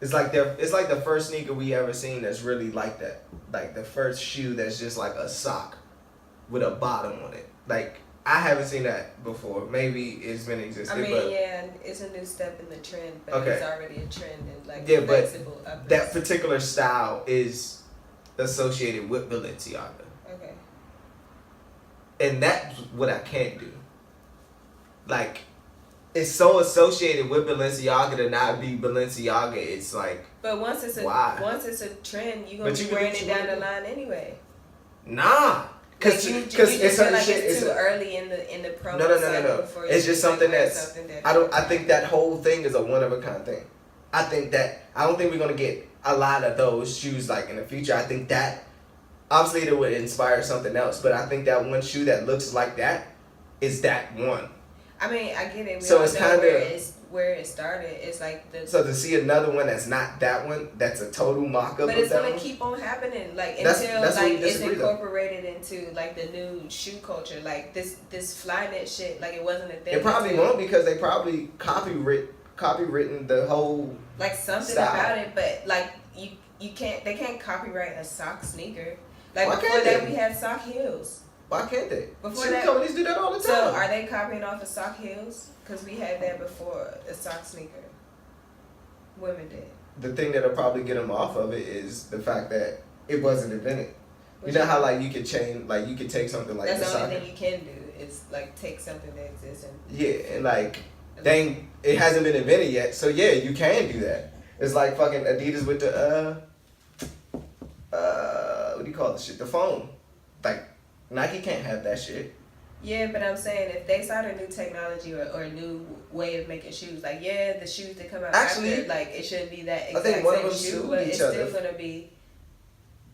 It's like the first sneaker we ever seen that's really like that. Like the first shoe that's just like a sock with a bottom on it. Like I haven't seen that before. Maybe it's been existing. I mean, but yeah, it's a new step in the trend, but okay. It's already a trend and like yeah, flexible but uppers. that particular style is associated with Balenciaga. Okay. And that's what I can't do. Like, it's so associated with Balenciaga to not be Balenciaga. It's like, but once it's a why? once it's a trend, you're gonna But be you can wearing do it what down you the want. line anyway. Nah. Cause you it's just feel certain like shit. it's too early in the promo No. cycle for you It's to just like something wear that's. something that I think that whole thing is a one of a kind thing. I don't think we're gonna get a lot of those shoes like in the future. I think that obviously it would inspire something else, but I think that one shoe that looks like that is that one. I mean, I get it. We So all it's know kinda where it started. It's like the. So to see another one that's not that one, that's a total mock-up But of it's that gonna one. keep on happening, like That's until what we like it's disagree, though. incorporated into like the new shoe culture, like this Flynet shit. Like it wasn't a thing. It probably until, won't because they probably copywritten the whole. like something style. about it, but like you can't they can't copyright a sock sneaker. Like Why before can't that they? we had sock heels. Why can't they? Before Shoe that- companies do that all the time. So are they copying off of sock heels? Because we had that before a sock sneaker. Women did. The thing that'll probably get them off of it is the fact that it wasn't invented. You know how like you could change, like you could take something like that's the the only soccer. thing you can do is like take something that exists and Yeah, and like dang, it hasn't been invented yet. So yeah, you can do that. It's like fucking Adidas with the what do you call this shit? The foam. Like Nike can't have that shit. yeah, but I'm saying if they start a new technology or a new way of making shoes, like the shoes that come out Actually, after, like it shouldn't be that I exact think one of same them shoe, sued but each it's other. still gonna be.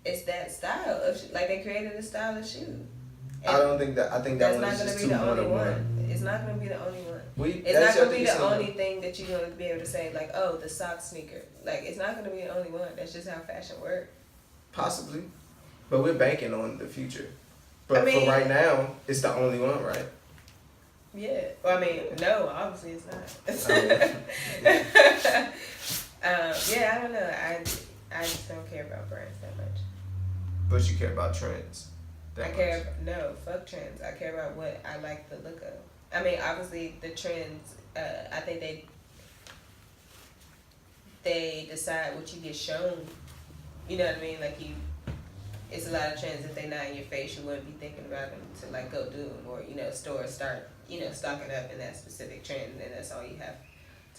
It's that style of like they created a style of shoe. I don't think that. I think that That's one not is gonna just be too the only one-on-one. one. It's not gonna be the only one. It's That's not gonna yet to be the seen. only thing that you're gonna be able to say like, oh, the sock sneaker. Like it's not gonna be the only one. That's just how fashion works. Possibly, but we're banking on the future. But I mean- for right now, it's the only one, right? Yeah. Well, I mean, no, obviously it's not. Yeah, I don't know. I just don't care about brands that much. But you care about trends. I care. No, fuck trends. I care about what I like the look of. I mean, obviously the trends. I think they decide what you get shown. You know what I mean? Like it's a lot of trends. If they're not in your face, you wouldn't be thinking about them to like go do them, or stores start stocking up in that specific trend, and then that's all you have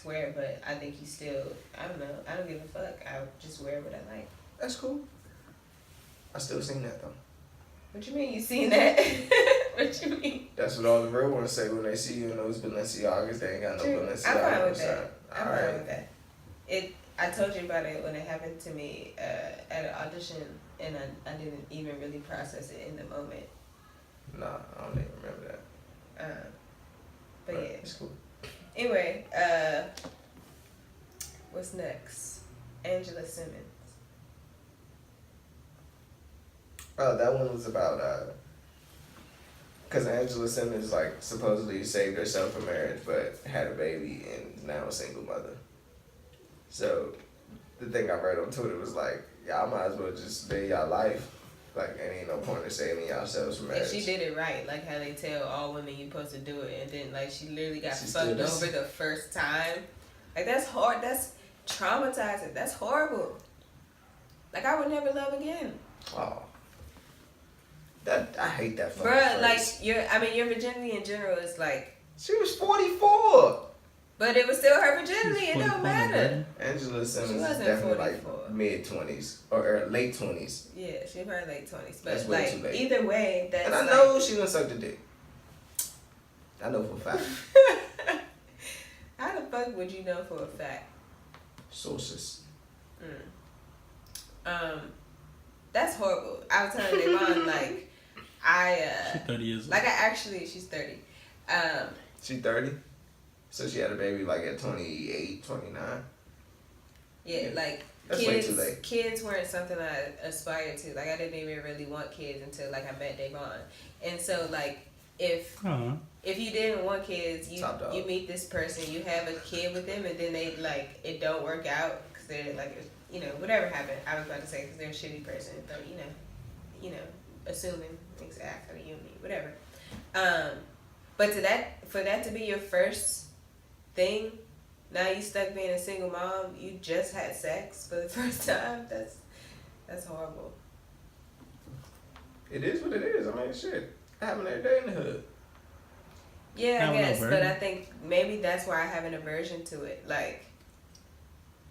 to wear. But I think you still. I don't know. I don't give a fuck. I just wear what I like. That's cool. I still seen that though. What you mean? You seen that? What you mean? That's what all the real ones say when they see you in those Balenciagas. They ain't got no True. Balenciagas. I'm fine with on that. side. I'm Alright. fine with that. I told you about it when it happened to me at an audition, and I didn't even really process it in the moment. Nah, I don't even remember that. But yeah. It's cool. Anyway, what's next? Angela Simmons. Oh, that one was about because Angela Simmons like supposedly saved herself from marriage, but had a baby and is now a single mother. So the thing I read on Twitter was like, y'all might as well just live y'all life. Like, it ain't no point in saving yourselves from marriage. And she did it right, like how they tell all women you supposed to do it, and then like she literally got She fucked still does. over the first time. Like that's hard. That's traumatizing. That's horrible. Like I would never love again. Oh. That I hate that fucking Bruh, like phrase. your virginity in general is like, She was 44. but it was still her virginity. It don't 44 matter. Angela Simmons She is wasn't definitely 44. like mid-20s or late 20s. Yeah, she was probably late 20s, but That's way too like late. either way, that's And I like, know she done sucked a dick. I know for a fact. How the fuck would you know for a fact? Sources. That's horrible. I was telling Davon like She's 30 years old. she's 30. She 30? So she had a baby like at 28, 29. Yeah, like That's way too late. kids weren't something I aspired to. Like I didn't even really want kids until like I met Davon. And so like if you didn't want kids, you Top dog. meet this person, you have a kid with them, and then they like it don't work out because they're like whatever happened. I was about to say because they're a shitty person, but assuming things after you and me, whatever. But for that to be your first thing, now you stuck being a single mom. You just had sex for the first time. That's horrible. It is what it is. I mean, shit. It happen every day in the hood. Yeah, I Have an guess, but aversion? I think maybe that's why I have an aversion to it. Like,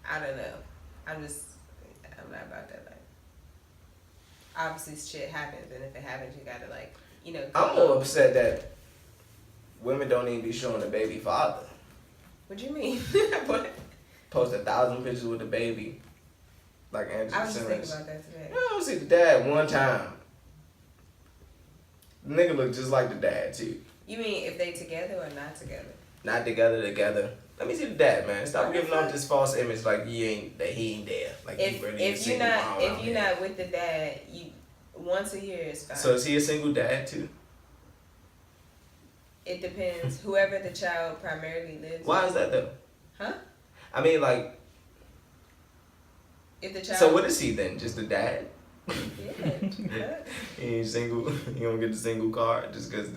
I don't know. I'm not about that. Like, obviously, shit happens, and if it happens, you gotta like, I'm more upset that women don't even be showing the baby father. What do you mean? What? Post 1,000 pictures with the baby, like Angela I was just thinking Simmons. about that today. I don't see the dad one time. The nigga look just like the dad too. You mean if they together or not together? Not together. Let me see the dad, man. Stop What giving the off fuck? this false image like he ain't there. Like If you really if you're single not mom if out you're here. not with the dad, you once a year is fine. So is he a single dad too? It depends. Whoever the child primarily lives Why with. is that though? Huh? I mean, like, If the child. so what is he then? Just a dad? Yeah. He ain't single. He don't get the single card just because.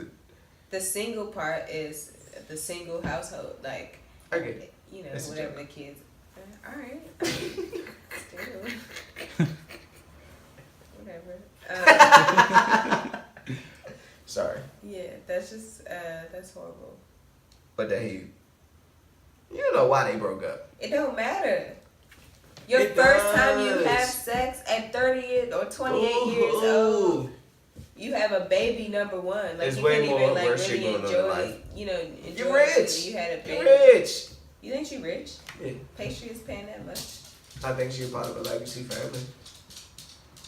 The single part is the single household, like I get it. It's a whatever joke. the kids. All right. Still. Whatever. Sorry, Yeah, that's just that's horrible. but that he. You don't know why they broke up. It don't matter. Your It first time you does. have sex at 30 or 28 years old, you have a baby. Number one, like There's you way couldn't more even like worse shit really going on in enjoy, life. enjoy You're it rich. till you had a baby. You're rich. You think she rich? Yeah. Pastry is paying that much, I think she's part of a legacy family.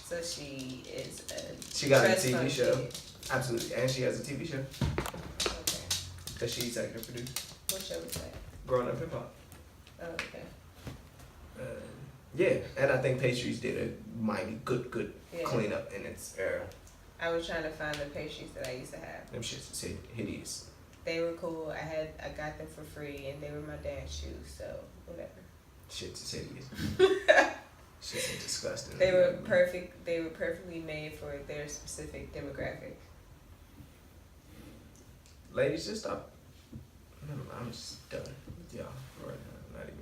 so she is a. She got a trust TV fund show. kid. Absolutely. And she has a TV show Okay. that she's executive produced. What show was that? Growing Up Hip Hop. Oh, okay. Yeah, and I think Pastries did a mighty good Yeah. cleanup in its era. I was trying to find the pastries that I used to have. Them shits is hideous. They were cool. I got them for free, and they were my dad's shoes. So whatever. Shits is hideous. Shits is disgusting. They were perfect. They were perfectly made for their specific demographic. Ladies, just stop. Never mind, I'm just done with y'all right now. Not even.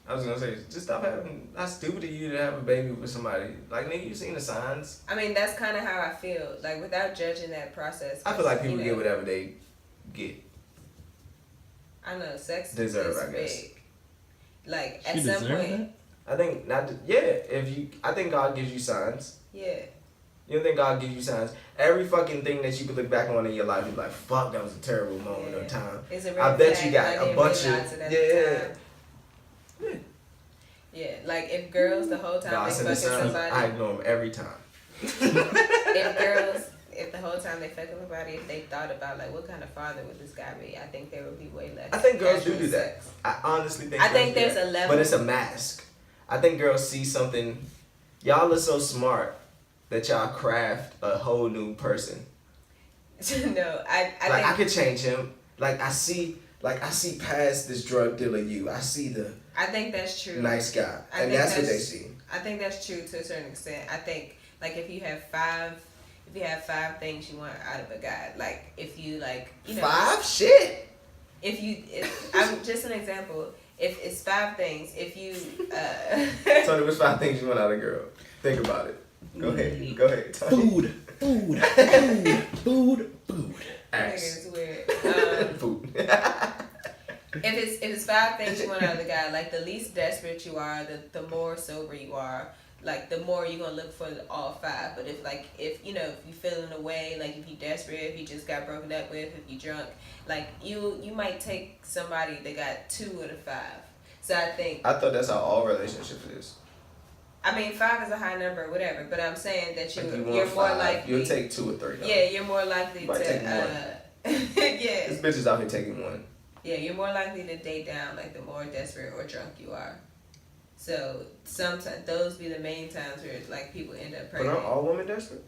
I was gonna say, just stop having. How stupid of you to have a baby with somebody. Like, nigga, you seen the signs? I mean, that's kind of how I feel. Like, without judging that process. I feel like people you know, get whatever they get. I know sex Deserve, is I guess. big. Like She at some deserved point, that? I think not. I think God gives you signs. yeah. You don't think God gives you signs? Every fucking thing that you could look back on in your life, you're like, fuck, that was a terrible moment of time. It's a red I bet flag, you got I a didn't bunch realize of it at the yeah. time. Yeah, like if girls the whole time God they sent fucking the signs. somebody, I ignore them every time. if the whole time they fucking somebody, if they thought about like what kind of father would this guy be, I think there would be way less. I think girls do casual that. sex. I honestly think. I think girls do there's that. a level. but it's a mask. I think girls see something. Y'all are so smart that y'all craft a whole new person. No, I Like I think could change him. Like I see past this drug dealer you. I see the I think that's true. nice guy, I and think that's what they see. I think that's true to a certain extent. I think like if you have five things you want out of a guy, like if you like 5 shit. if I'm just an example, if it's 5 things, if you Tony, what's 5 things you want out of a girl? Think about it. Go ahead, Tony. Food. Ass. it's weird. Food. If it's 5 things you want out of the guy, like the least desperate you are, the more sober you are, like the more you're gonna look for all 5. But if you feeling away, like if you desperate, if you just got broken up with, if you drunk, like you might take somebody that got 2 of the 5. So I thought that's how all relationships is. I mean 5 is a high number, whatever. But I'm saying that Like you you're want more 5, likely. you'll take 2 or 3. Though. Yeah, you're more likely Might take to. Yeah. This bitch is out here taking 1. Yeah, you're more likely to date down like the more desperate or drunk you are. So sometimes those be the main times where like people end up But pregnant. aren't all women desperate?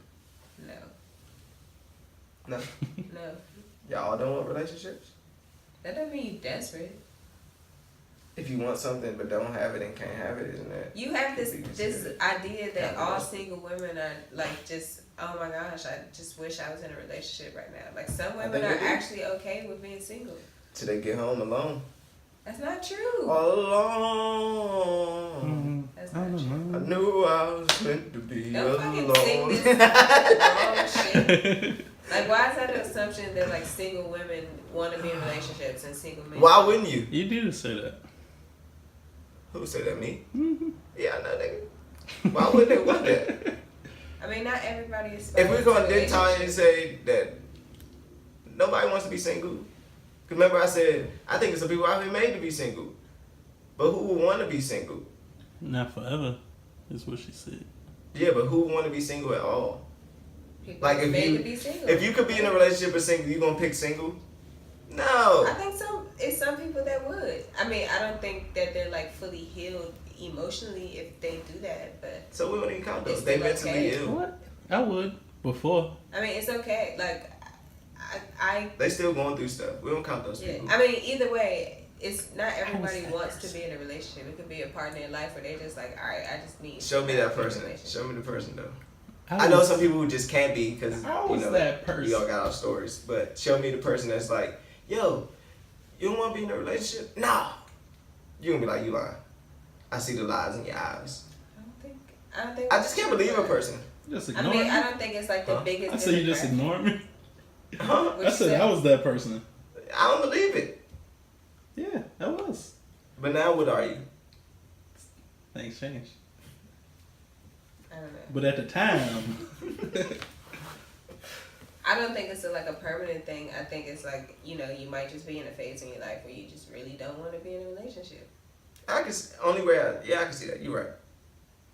No. No. No. Y'all don't want relationships? That doesn't mean you desperate. If you want something but don't have it and can't have it, isn't that? You have this idea that all Happiness. single women are like just, oh my gosh, I just wish I was in a relationship right now. Like some women think are they do. actually okay with being single. Till they get home alone. That's not true. All alone. That's not true. I knew I was meant to be Don't alone. fucking sing this wrong shit. Like, why is that an assumption that like single women want to be in relationships and single men? Why wouldn't you? You did say that. Who said that? Me? Mm-hmm. Yeah, I know, nigga. Why wouldn't they want that? I mean, not everybody is. If we're going to dig time and say that nobody wants to be single, because remember I said, I think some people out here made to be single. But who would want to be single? Not forever, is what she said. Yeah, but who would want to be single at all? People Like made to be single. if you could be in a relationship with single, you gonna pick single? No. I think it's some people that would. I mean, I don't think that they're like fully healed emotionally if they do that, but So we don't even count those. It's They still mentally okay. ill. What? I would before. I mean, it's okay. Like, I They still going through stuff. We don't count those yeah. people. I mean, either way, it's not everybody that wants to person? be in a relationship. It could be a partner in life where they just like, all right, I just need. Show me to that be in a person. relationship. Show me the person though. I I know was- some people who just can't be because I you was know that person. we all got our stories. But show me the person that's like, yo, you don't want to be in a relationship? Nah. You gonna be like, you lying. I see the lies in your eyes. I don't think. I just can't believe a person. Just I ignore mean, me. I don't think it's like the Huh? biggest. I said you just demographic. ignore me. Huh? What I you said said? I was that person. I don't believe it. Yeah, I was. But now what are you? Things changed. I don't know. But at the time, I don't think it's like a permanent thing. I think it's like, you know, you might just be in a phase in your life where you just really don't want to be in a relationship. I can only way I can see that. You're right.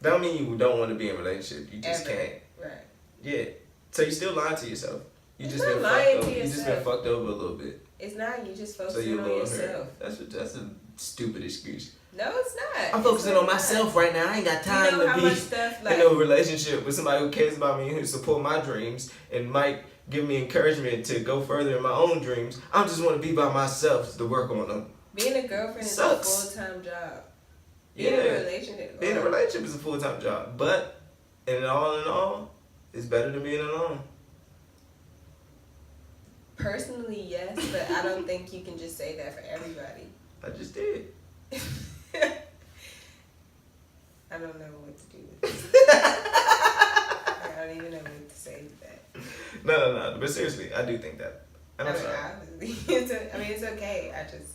That don't mean you don't want to be in a relationship. You just Ever. can't. Right. Yeah. So you still lying to yourself. You It's just not been lying fucked to over. You just been yourself. fucked over a little bit. It's not. You just So focusing you're a on little yourself. hurt. That's a stupid excuse. No, it's not. I'm It's focusing really on not. myself right now. I ain't got time You know how to much be stuff in like a relationship with somebody who cares about me, who support my dreams, and might give me encouragement to go further in my own dreams. I just want to be by myself to work on them. being a girlfriend Sucks. is a full-time job. Being in Yeah. a relationship. Being in a relationship is a full-time job, but in all, it's better than being alone. Personally, yes, but I don't think you can just say that for everybody. I just did. I don't know what to do with this. I don't even know what to say to that. No. But seriously, I do think that. And I I'm mean, sorry. obviously, it's okay. I just,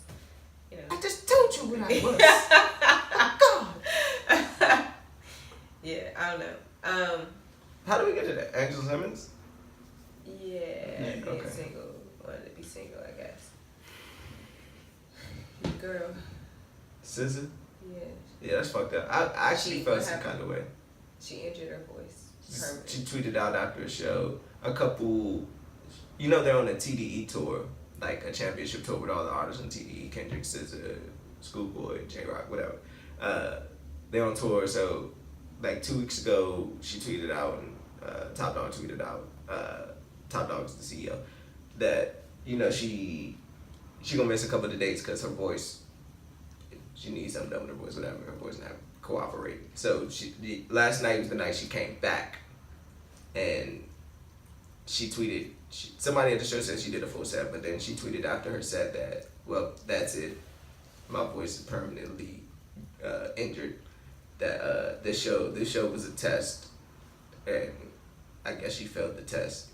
you know. I just told you what I was. God. Yeah, I don't know. How do we get to that? Angela Simmons? Yeah, being okay. single. Wanted to be single, I guess. Your girl. SZA? Yeah. Yeah, that's fucked up. I actually She- felt what some happened? kind of way. She injured her voice. She Permanently. tweeted out after a show, a couple, you know, they're on a TDE tour, like a championship tour with all the artists on TDE, Kendrick, SZA, Schoolboy, J-Rock, whatever. They're on tour, so like 2 weeks ago, she tweeted out, and Top Dog tweeted out, Top Dog's the CEO, that, you know, she gonna miss a couple of the dates because her voice, she needs something done with her voice, whatever, her voice not cooperating. So last night was the night she came back, and she tweeted, somebody at the show said she did a full set, but then she tweeted after her set that, well, that's it, my voice is permanently injured, that this show was a test, and I guess she failed the test.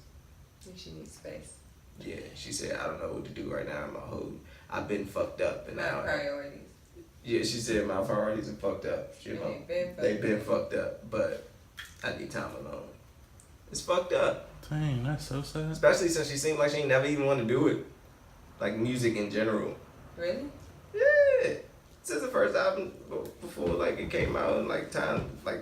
And she needs space. Yeah, she said, I don't know what to do right now in my whole, I've been fucked up, and My now priorities. yeah, she said my priorities are fucked up. You know, they've been fucked up, but I need time alone. It's fucked up, dang, that's so sad. especially since she seemed like she ain't never even want to do it, like music in general. Really? Yeah, since the first album before like it came out, and like time like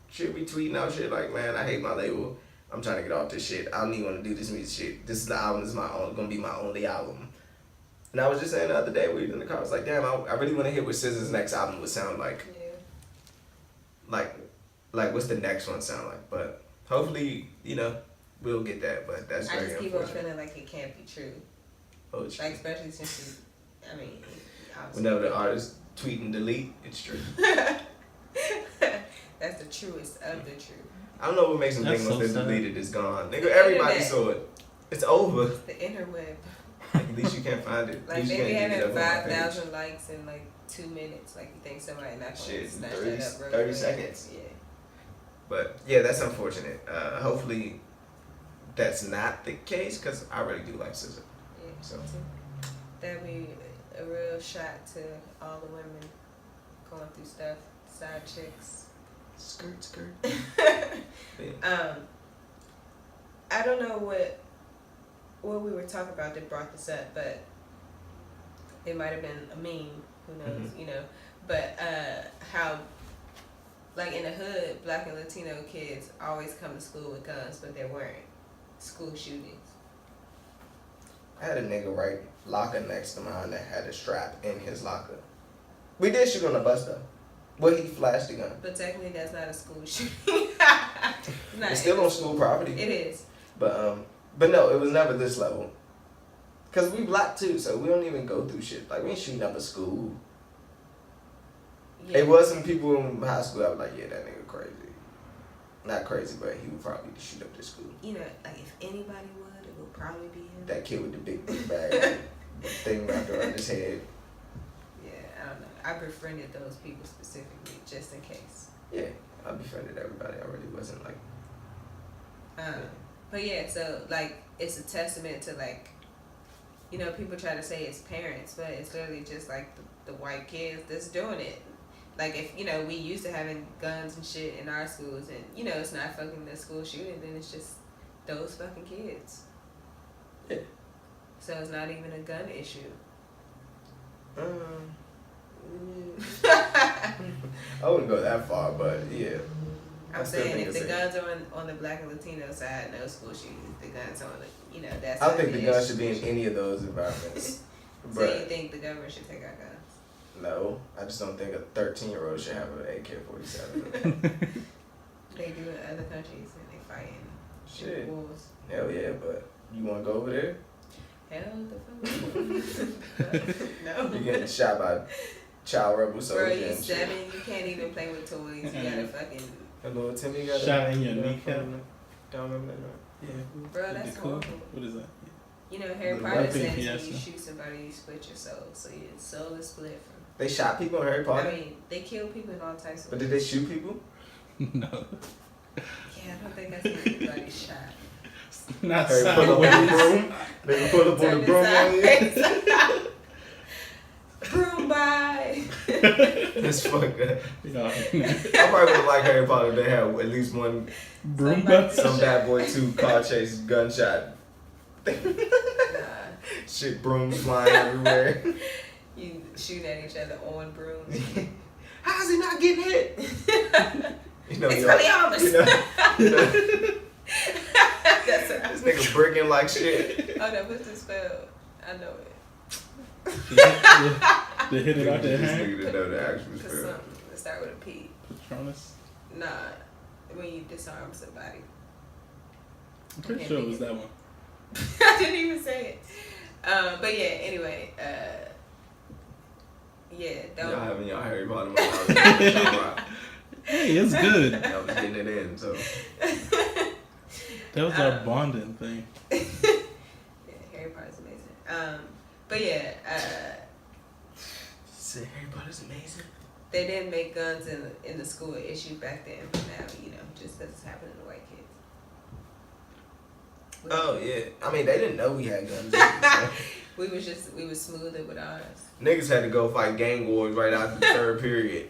she'll be tweeting out shit like, man, I hate my label. I'm trying to get off this shit. I don't even want to do this music shit. This is the album. This is gonna be my only album. And I was just saying the other day, we were in the car, I was like, damn, I really want to hear what SZA's next album would sound like. Yeah. Like what's the next one sound like? But hopefully, you know, we'll get that. But that's I very just keep on unfortunate. feeling like it can't be true. Oh, it's Like, true. especially since she, I mean, obviously. Whenever the artist tweet and delete, it's true. That's the truest of the true. I don't know what makes them think That's once so they're sad. deleted, it's gone. Nigga, everybody Internet. saw it. It's over. The interweb. least you can't find it. Like At least they you be can't dig it having up on my page. 5,000 likes in like 2 minutes. Like you think somebody not gonna Shit, snatch 30 that up real 30 quick. seconds. Yeah. But yeah, that's unfortunate. Hopefully, that's not the case because I really do like SZA. Yeah. So That'd be a real shot to all the women going through stuff. Side chicks. skirt. I don't know what we were talking about that brought this up, but it might have been a meme. Who knows? Mhm. You know. But how, like in the hood, Black and Latino kids always come to school with guns, but there weren't school shootings. I had a nigga right locker next to mine that had a strap in his locker. We did shoot on the bus though. Well, he flashed the gun. But technically, that's not a school shooting. It's still on school property. It is. But no, it was never this level. Cause we black too, so we don't even go through shit. Like we ain't shooting up a school. Yeah. It was some people in high school. I was like, yeah, that nigga crazy. Not crazy, but he would probably shoot up the school. You know, like if anybody would, it would probably be him. That kid with the big book bag, thing wrapped around his head. Yeah, I don't know. I befriended those people specifically just in case. Yeah, I befriended everybody. I really wasn't like. But yeah, so like it's a testament to like, you know, people try to say it's parents, but it's literally just like the white kids that's doing it. Like if, you know, we used to having guns and shit in our schools and, you know, it's not fucking the school shooting, then it's just those fucking kids. Yeah. So it's not even a gun issue. I wouldn't go that far, but yeah. I'm saying if the guns are on the Black and Latino side, no school shootings. The guns on the, you know, that's. I don't think the guns should be in any of those environments. So you think the government should take our guns? No, I just don't think a 13-year-old should have an AK-47. They do in other countries and they fight in Shit. wars. Hell yeah, but you want to go over there? Hell the fuck. No. You're getting shot by child rebel Bro, soldiers. you and shit. 7, you can't even play with toys. You gotta fucking. Hello, Timmy got Shot in your kneecap. Don't remember that, right? Yeah. Bro, that's Cool. horrible. What is that? You know, Harry The Potter weapon, says yes, when you sir. shoot somebody, you split your soul. So your soul is split from. They shot people in Harry Potter? I mean, they kill people in all types of But ways. did they shoot people? No. Yeah, I don't think that's anybody shot. Not Harry pull up on the sideways. broom? They pull up on the broom on you? Broom by. That's fucked up. Yeah. I probably would like Harry Potter if they had at least one Broom Somebody- bus. some bad boy 2 car chase gunshot. Nah, Shit, brooms flying everywhere. you shoot at each other on brooms. How's he not getting hit? You know, It's y'all- really obvious. you know, That's what this nigga breaking like shit. Oh, that was the spell. I know it. They hit it out their This hand. nigga didn't know the actual Put spell. something. Let's start with a P. Patronus. Nah, when you disarm somebody. I'm pretty sure it was that one. I didn't even say it. But yeah, anyway, yeah, Y'all don't. having y'all Harry Potter moment. Hey, it's good. I was getting it in, so. That was our bonding thing. Yeah, Harry Potter's amazing. But yeah, Say Harry Potter's amazing. they didn't make guns in the school issue back then. But now, you know, just because it's happening to white kids. Oh yeah, I mean they didn't know we had guns. So. We was smoother with ours. Niggas had to go fight gang wars right after the third period.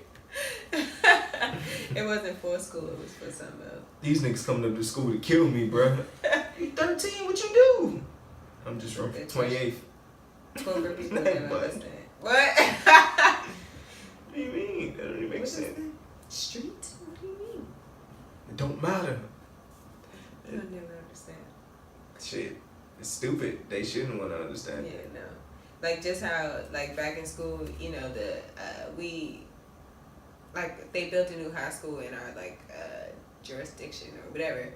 It wasn't for school, it was for something else. These niggas coming up to school to kill me, bruh. You 13, what you do? I'm just from 28th. Poor people Nah, never but- understand. What? What do you mean? That don't even make What is sense. that? Street? What do you mean? It don't matter. You'll never understand. Shit, it's stupid. They shouldn't want to understand. Yeah, no. Like just how like back in school, you know, we like they built a new high school in our like jurisdiction or whatever.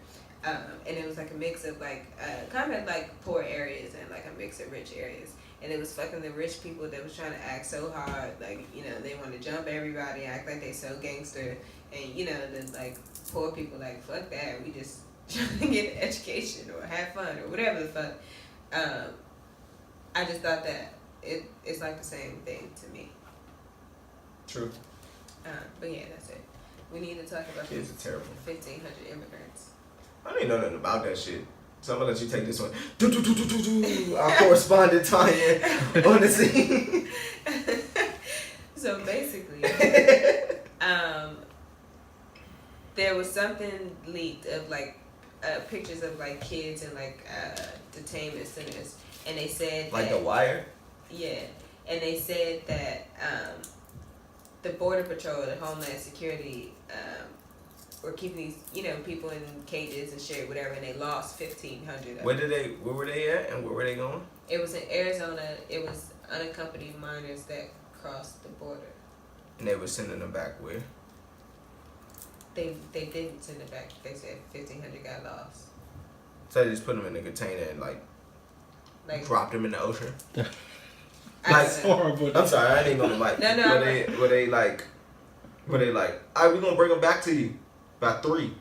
And it was like a mix of like kind of like poor areas and like a mix of rich areas. And it was fucking the rich people that was trying to act so hard, like, you know, they want to jump everybody, act like they so gangster, and you know, the like poor people like fuck that, we just trying to get an education or have fun or whatever the fuck. I just thought that it's like the same thing to me. True. But yeah, that's it. We need to talk about Kids are terrible. 1,500 immigrants. I don't even know nothing about that shit. So I'm gonna let you take this one. Our correspondent Tanya on the scene. So basically, there was something leaked of like pictures of like kids in like detainment centers, and they said Like that, The Wire? Yeah, and they said that the Border Patrol, the Homeland Security, were keeping these, you know, people in cages and shit, whatever, and they lost 1,500. Where were they at, and where were they going? It was in Arizona. It was unaccompanied minors that crossed the border. And they were sending them back where? They didn't send it back. They said 1,500 got lost. So they just put them in a container and like dropped them in the ocean. That's horrible. I'm sorry, I didn't know the mic. No. Were they like, all right, we're gonna bring them back to you by 3,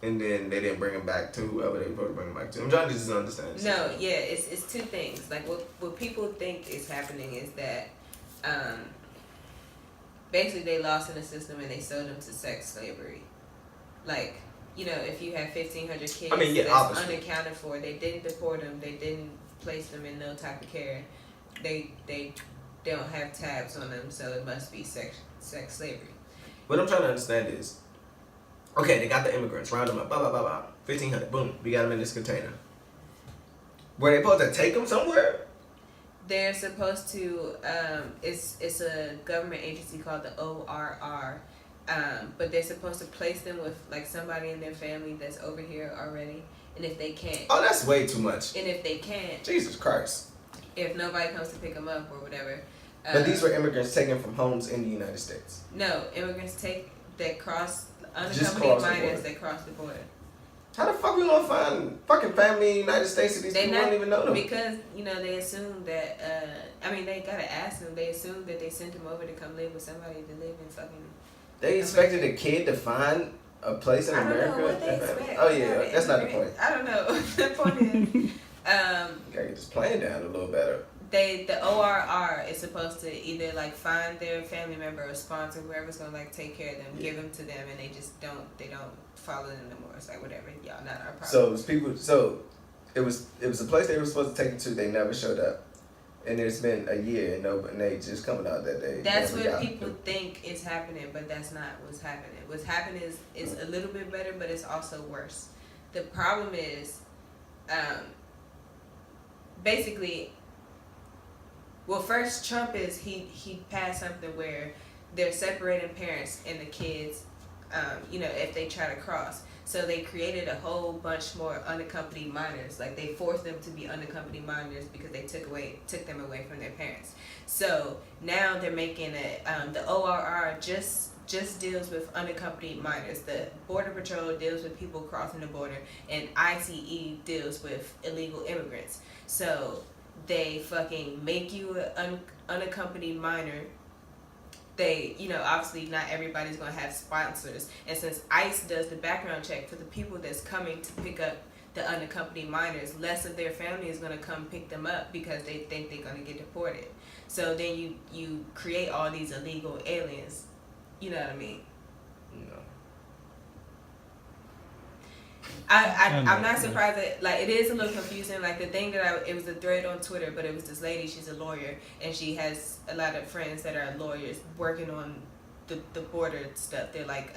and then they didn't bring them back to whoever they were supposed to bring them back to. I'm trying to just understand. No, yeah, it's two things. Like what people think is happening is that, basically they lost in the system and they sold them to sex slavery. Like, you know, if you have 1,500 kids that's obviously unaccounted for, they didn't deport them, they didn't place them in no type of care. They don't have tabs on them, so it must be sex slavery. What I'm trying to understand is, okay, they got the immigrants, round them up, blah, blah, blah, blah. 1,500, boom, we got them in this container. Were they supposed to take them somewhere? They're supposed to, it's a government agency called the ORR, but they're supposed to place them with like somebody in their family that's over here already, and if they can't. Oh, that's way too much. And if they can't. Jesus Christ. If nobody comes to pick them up or whatever. But these were immigrants taken from homes in the United States. No, immigrants that cross, unaccompanied minors that cross the border. How the fuck we gonna find fucking family in the United States if these people don't even know them? Because, you know, they assume that, they gotta ask them, they assume that they sent them over to come live with somebody to live in fucking... They expected a kid to find a place in America? I don't know what they expect. Oh yeah, that's not the point. I don't know. The point is... you gotta get this plane down a little better. The ORR is supposed to either like find their family member or sponsor whoever's gonna like take care of them, give them to them, and they just don't follow them no more. It's like whatever, y'all not our problem. So it was people. So it was a place they were supposed to take them to. They never showed up, and it's been a year, and they just coming out that day. That's what people think is happening, but that's not what's happening. What's happening is a little bit better, but it's also worse. The problem is, basically. Well, first, Trump he passed something where they're separating parents and the kids, if they try to cross. So they created a whole bunch more unaccompanied minors. Like they forced them to be unaccompanied minors because they took them away from their parents. So now they're making the ORR just deals with unaccompanied minors. The Border Patrol deals with people crossing the border, and ICE deals with illegal immigrants. So they fucking make you an unaccompanied minor. They, obviously not everybody's going to have sponsors. And since ICE does the background check for the people that's coming to pick up the unaccompanied minors, less of their family is going to come pick them up because they think they're going to get deported. So then you create all these illegal aliens. You know what I mean? No. I'm not surprised that, like, it is a little confusing. Like, the thing that it was a thread on Twitter, but it was this lady, she's a lawyer, and she has a lot of friends that are lawyers working on the border stuff. They're like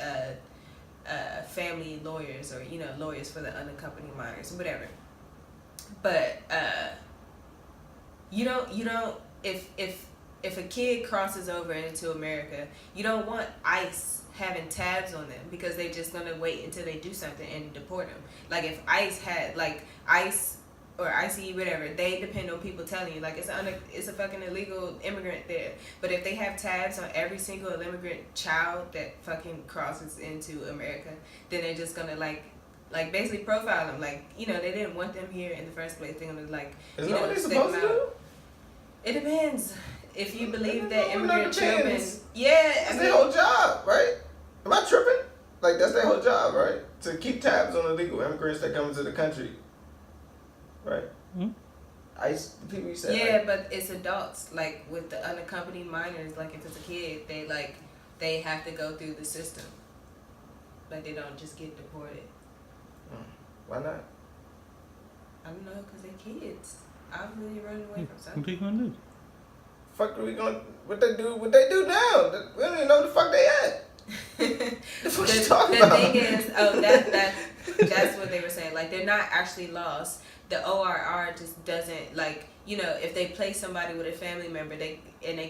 family lawyers or, lawyers for the unaccompanied minors, whatever. But you don't if a kid crosses over into America, you don't want ICE having tabs on them because they're just gonna wait until they do something and deport them. Like if ICE had ICE or ICE, whatever, they depend on people telling you it's a fucking illegal immigrant there. But if they have tabs on every single immigrant child that fucking crosses into America, then they're just gonna like basically profile them. Like, they didn't want them here in the first place. They're gonna Is that what they're supposed to do? It depends. If you believe that immigrant children, that's their whole job, right? Am I tripping? Like that's their whole job, right? To keep tabs on illegal immigrants that come into the country, right? Hmm? ICE, the people you said. Yeah, like, but it's adults. Like with the unaccompanied minors, like if it's a kid, they have to go through the system. Like they don't just get deported. Why not? I don't know, cause they're kids. I'm really running away from What something. are you gonna do? Fuck are we gonna what they do now? We don't even know the fuck they at. The fuck you talking The about? thing is, that's what they were saying. Like they're not actually lost. The ORR just doesn't like, you know, if they place somebody with a family member, they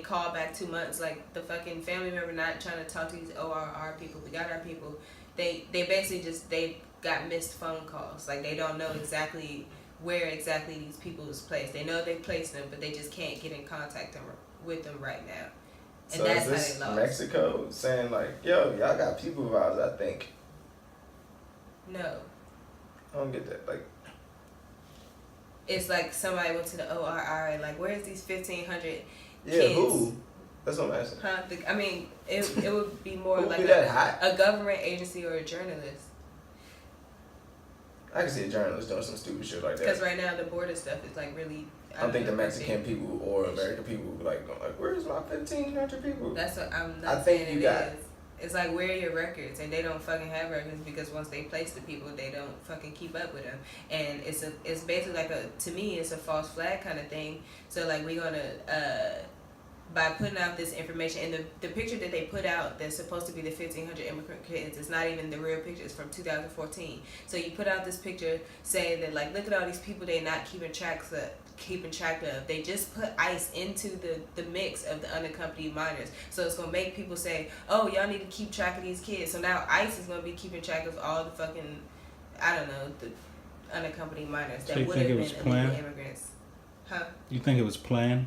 call back 2 months, like the fucking family member not trying to talk to these ORR people. We got our people. They basically just they got missed phone calls. Like they don't know exactly where exactly these people is placed. They know they placed them, but they just can't get in contact with them right now. And So that's is this how they lost. Mexico saying like, yo, y'all got people vibes, I think. No. I don't get that. Like, It's like somebody went to the ORR and like, where's these 1,500 yeah, kids? who? That's what I'm asking. Huh? I mean, it would be more Who like be that hot? a government agency or a journalist. I can see a journalist doing some stupid shit like Because that. right now the border stuff is like really. I don't think the Mexican people or American people be like going like, where's my 1,500 people? That's what I'm I not think saying you it got- is. It's like, where are your records? And they don't fucking have records because once they place the people, they don't fucking keep up with them. And it's basically like to me, it's a false flag kind of thing. So like we're gonna, by putting out this information, and the picture that they put out that's supposed to be the 1,500 immigrant kids, it's not even the real picture. It's from 2014. So you put out this picture saying that like, look at all these people they're not keeping track of. They just put ICE into the mix of the unaccompanied minors. So it's gonna make people say, oh, y'all need to keep track of these kids. So now ICE is gonna be keeping track of all the fucking, I don't know, the unaccompanied minors So that you would have think been it was illegal planned? immigrants. Huh? You think it was planned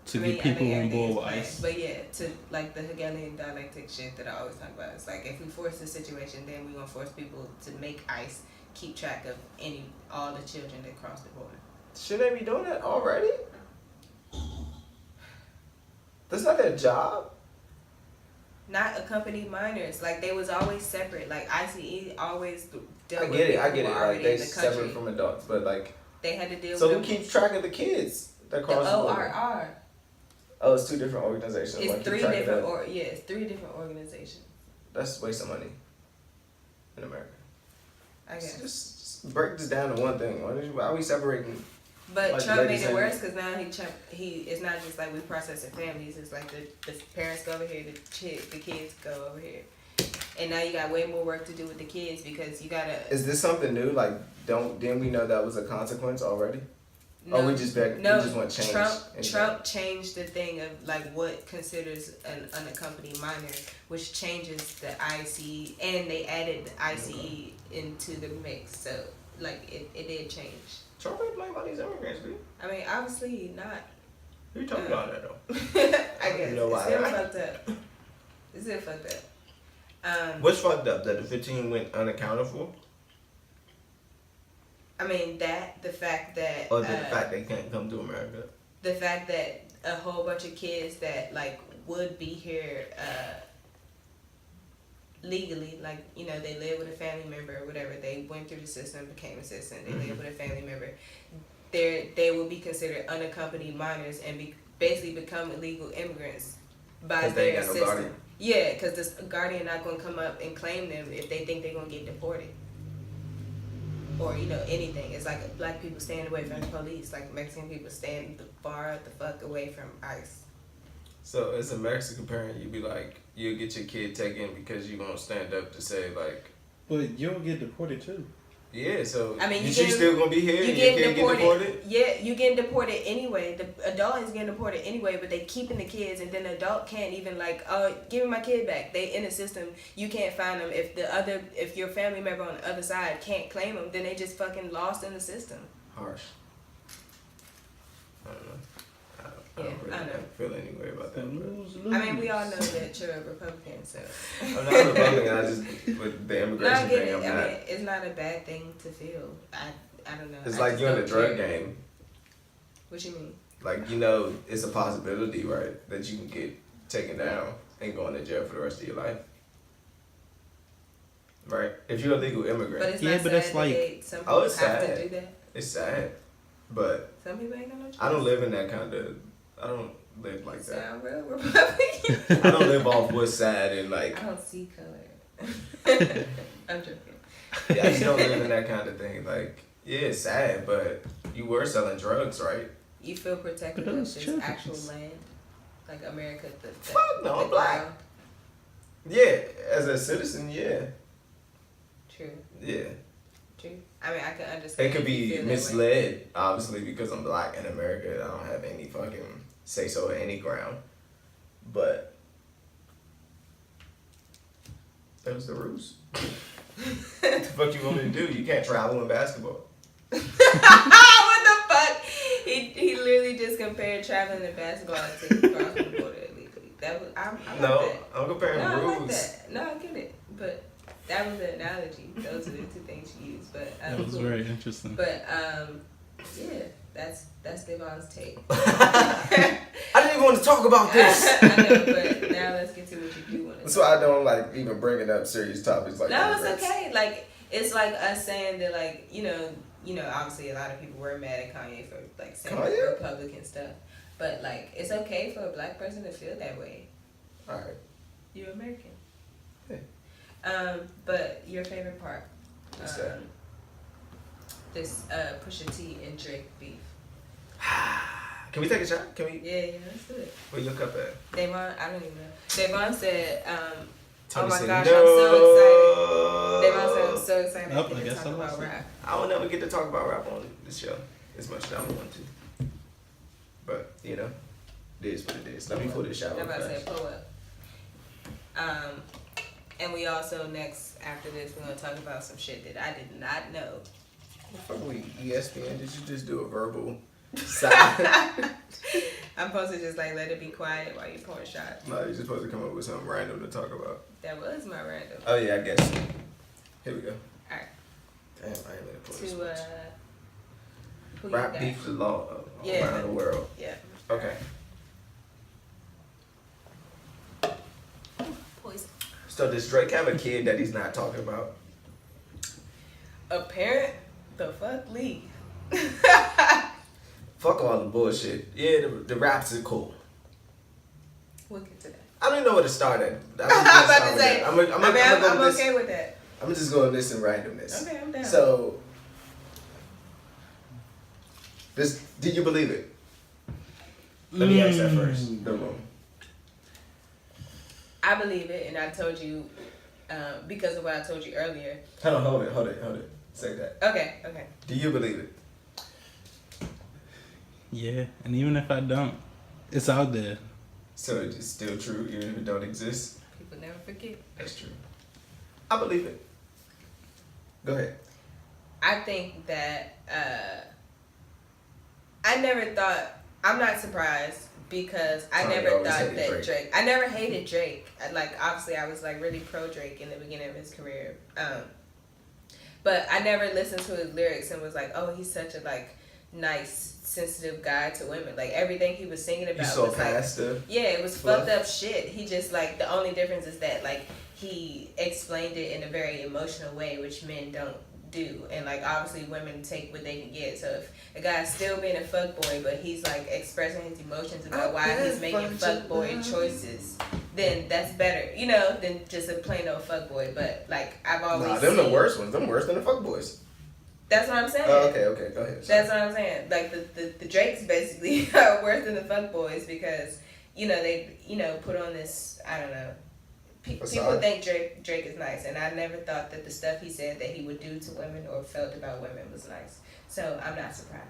to get people on everything board is with planned. ICE? But yeah, to like the Hegelian dialectic shit that I always talk about. It's like if we force this situation, then we're gonna force people to make ICE keep track of all the children that cross the border. Should they be doing that already? That's not their job. Not accompanied minors. Like they was always separate. Like ICE always dealt I with get it. people I get who it. were Like already they in the country. separate from adults, but like, They had to deal so with who keeps track of the kids that the cross the border? ORR. Oh, it's 2 different organizations. One It's keep 3 track of different that. it's 3 different organizations. That's a waste of money in America. I guess. Just break this down to one thing. Why are we separating? But Like Trump the made lady it said- worse because now he it's not just like we processing families. It's like the parents go over here, the kids go over here, and now you got way more work to do with the kids because you gotta. Is this something new? Like, didn't we know that was a consequence already? Or we just want change? Trump changed the thing of like what considers an unaccompanied minor, which changes the ICE, and they added the ICE into the mix. So like it did change. Trump ain't playing about these immigrants, dude. I mean, obviously not. Who you talking about that though? I guess. You know why? It's still fucked up. It's still fucked up. What's fucked up? That the 15 went unaccounted for? I mean, the fact that... Or the fact they can't come to America? The fact that a whole bunch of kids that, like, would be here legally, like, you know, they live with a family member or whatever, they went through the system, became a citizen, they live with a family member, they will be considered unaccompanied minors and basically become illegal immigrants by they their ain't got no system. guardian. Yeah, because this guardian not going to come up and claim them if they think they're going to get deported. Or, you know, anything. It's like black people staying away from the police, like Mexican people staying far the fuck away from ICE. So as a Mexican parent, you'd be like, you'll get your kid taken because you won't stand up to say like... But you'll get deported too. Yeah, so I mean, you still gonna be here and your kid get deported? Yeah, you getting deported anyway. The adult is getting deported anyway, but they keeping the kids, and then the adult can't even like, oh, give me my kid back. They in the system, you can't find them. If your family member on the other side can't claim them, then they just fucking lost in the system. Harsh. I don't know. I Yeah, don't really I know. feel any way about that. but- I mean, we all know that you're a Republican, so. I'm not a Republican. I just with the No, I immigration get thing. it. I'm I not. mean, it's not a bad thing to feel. I don't know. It's I like just you're in the don't drug care. game. What you mean? Like, you know, it's a possibility, right, that you can get taken down and go into jail for the rest of your life. Right? If you're a legal immigrant. But it's Yeah, not but sad that's that like- some people it's have sad. to do that. It's sad. But some people ain't got no choice. I don't live in that kind of. I don't live like that. Sound real Republican. I don't live off what's sad and like. I don't see color. I'm joking. Yeah, I just don't live in that kind of thing. Like, yeah, it's sad, but you were selling drugs, right? You feel protected But of those this children. actual land, like America. Fuck no, the I'm black. ground. Yeah, as a citizen, yeah. True. Yeah. True. I mean, I can understand. It could if you be feel that way. misled, obviously, because I'm black in America. I don't have any fucking say so at any ground. But that was the rules. What the fuck you want me to do? You can't travel in basketball. What the fuck? He literally just compared traveling to basketball to crossing the border illegally. That was I like No, that. I'm comparing No, rules. I like that. No, I get it. But that was the analogy. Those are the two things you used. But That was cool. very interesting. But yeah, that's Davon's take. I didn't even want to talk about this. I know, but now let's get to what you do want to. That's why I don't like even bringing up serious topics like No, that. it's okay. Like it's like us saying that, like you know, obviously a lot of people were mad at Kanye for like saying Kanye? Republican stuff, but like it's okay for a black person to feel that way. All right. You're American. Hey. But your favorite part? What's that? This Pusha T and Drake beef. Can we take a shot? Can we? Yeah, let's do it. Where your cup at? Davon, I don't even know. Davon said, oh Tony my said, gosh, no. I'm so excited. Davon said, I'm so excited Nope, to I get to guess talk I about lost it. rap. I will never get to talk about rap on this show as much as I want to. But, you know, it is what it is. Let me pull this shot I'm real about to say, fast. pull up. And we also, next, after this, we're going to talk about some shit that I did not know. Fuck we ESPN, did you just do a verbal sign? I'm supposed to just like let it be quiet while you pouring shots. No, you're just supposed to come up with something random to talk about. That was my random. Oh yeah, I guess. Here we go. Alright. Damn, I ain't let it pull this To, much. who you Rap got? beef the law Yeah. around the world. Yeah. Okay. Poison. So does Drake have a kid that he's not talking about? A parent? The fuck, Lee. Fuck all the bullshit. Yeah, the raps are cool. We'll get to that. I don't even know where to start at. I'm about to say. I'm okay with that. I'm gonna just go on this and randomness. Okay, I'm down. So, did you believe it? Let me ask that first. The room. I believe it, and I told you because of what I told you earlier. Hold it. Say that. Okay. Do you believe it? Yeah, and even if I don't, it's out there. So it's still true, even if it don't exist. People never forget. That's true. I believe it. Go ahead. I think that I never thought. I'm not surprised because I Tony never always thought hated that Drake. Drake. I never hated Drake. Like obviously, I was like really pro Drake in the beginning of his career. But I never listened to his lyrics and was like, oh, he's such a like nice, sensitive guy to women. Like everything he was singing about You saw was past the. yeah, it was fluff? fucked up shit. He just like the only difference is that like he explained it in a very emotional way, which men don't do. And like obviously women take what they can get. So if a guy's still being a fuckboy, but he's like expressing his emotions about why he's making fuckboy choices, then that's better, you know, than just a plain old fuckboy. But like I've always Nah, them the seen- worst ones. Them worse than the fuckboys. That's what I'm saying. Oh, okay, go ahead. That's what I'm saying. Like the Drakes basically are worse than the fuckboys because they put on this, I don't know. People think Drake is nice, and I never thought that the stuff he said that he would do to women or felt about women was nice. So I'm not surprised.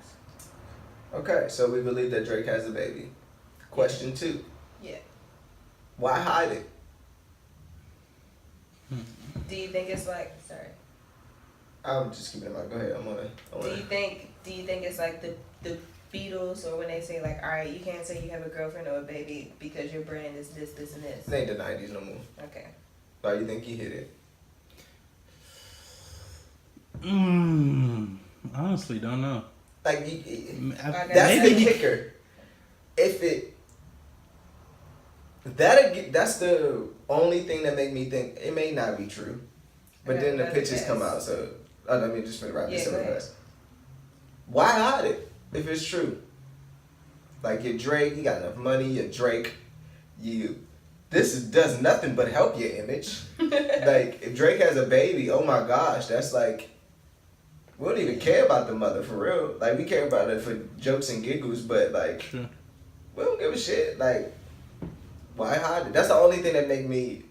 Okay, so we believe that Drake has a baby. Question 2. Yeah. Why hide it? Do you think it's like I'm just keeping it in mind. Go ahead. I wanna. Do you think it's like the Beatles, or when they say like, all right, you can't say you have a girlfriend or a baby because your brand is this, and this. It ain't the 90s no more. Okay. Why you think he hit it? Honestly, don't know. Like, Okay. that's maybe the kicker. If it, that's the only thing that make me think it may not be true. But Okay, then the that's a pictures guess. come out, so let me just wrap this Yeah, up go ahead. fast. Why hide it? if it's true. Like you're Drake, you got enough money, you're Drake, does nothing but help your image. Like if Drake has a baby, oh my gosh, that's like, we don't even care about the mother for real. Like we care about it for jokes and giggles, but like we don't give a shit. Like why hide it? That's the only thing that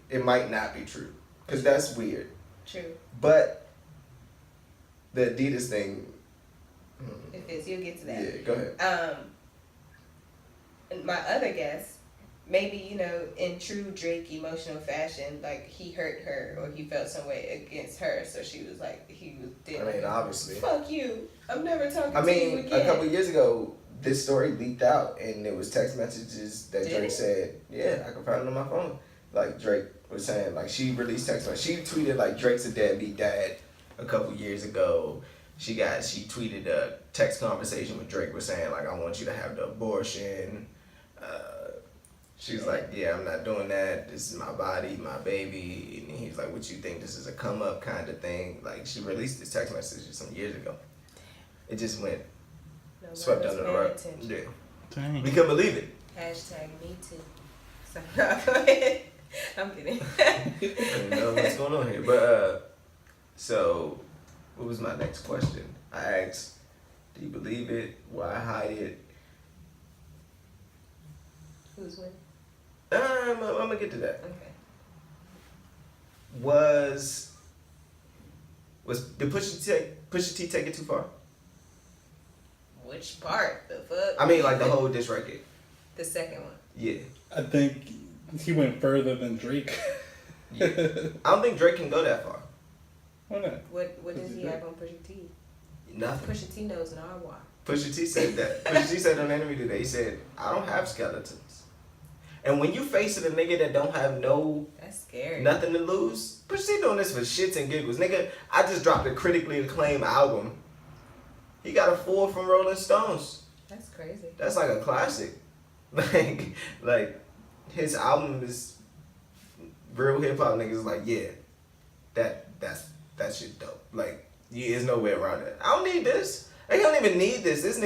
it might not be true, cause that's weird. True. But the Adidas thing. It is. You'll get to that. Yeah, go ahead. And my other guess, maybe, you know, in true Drake emotional fashion, like he hurt her or he felt some way against her, so she was like, Obviously. Fuck you. I'm never talking to you again. A couple years ago, this story leaked out and it was text messages that Drake said, yeah, I can find it on my phone. Like Drake was saying, like she released text messages. She tweeted like Drake's a deadbeat dad a couple years ago. She tweeted a text conversation with Drake was saying like, I want you to have the abortion. She's like, yeah, I'm not doing that. This is my body, my baby. And he's like, what you think? This is a come up kind of thing. Like she released this text message some years ago. It just went swept under the rug. Yeah. Dang. We couldn't believe it. Hashtag me too. So, go ahead. I'm kidding. I don't know what's going on here. But so what was my next question? I asked, do you believe it? Why hide it? Who's winning? I'm gonna get to that. Okay. Did Pusha T take it too far? Which part? The fuck? I mean, like the whole diss record. The second one. Yeah. I think he went further than Drake. Yeah. I don't think Drake can go that far. Why not? What does he have on Pusha T? Nothing. Pusha T knows narwhal. Pusha T said that. Pusha T said on the interview today, he said, I don't have skeletons. And when you facing a nigga that don't have that's scary. Nothing to lose, Pusha T doing this for shits and giggles. Nigga, I just dropped a critically acclaimed album. He got a 4 from Rolling Stones. That's crazy. That's like a classic. Like his album is real hip hop niggas like, yeah, that shit dope. Like, there's no way around it. I don't need this. I don't even need this. This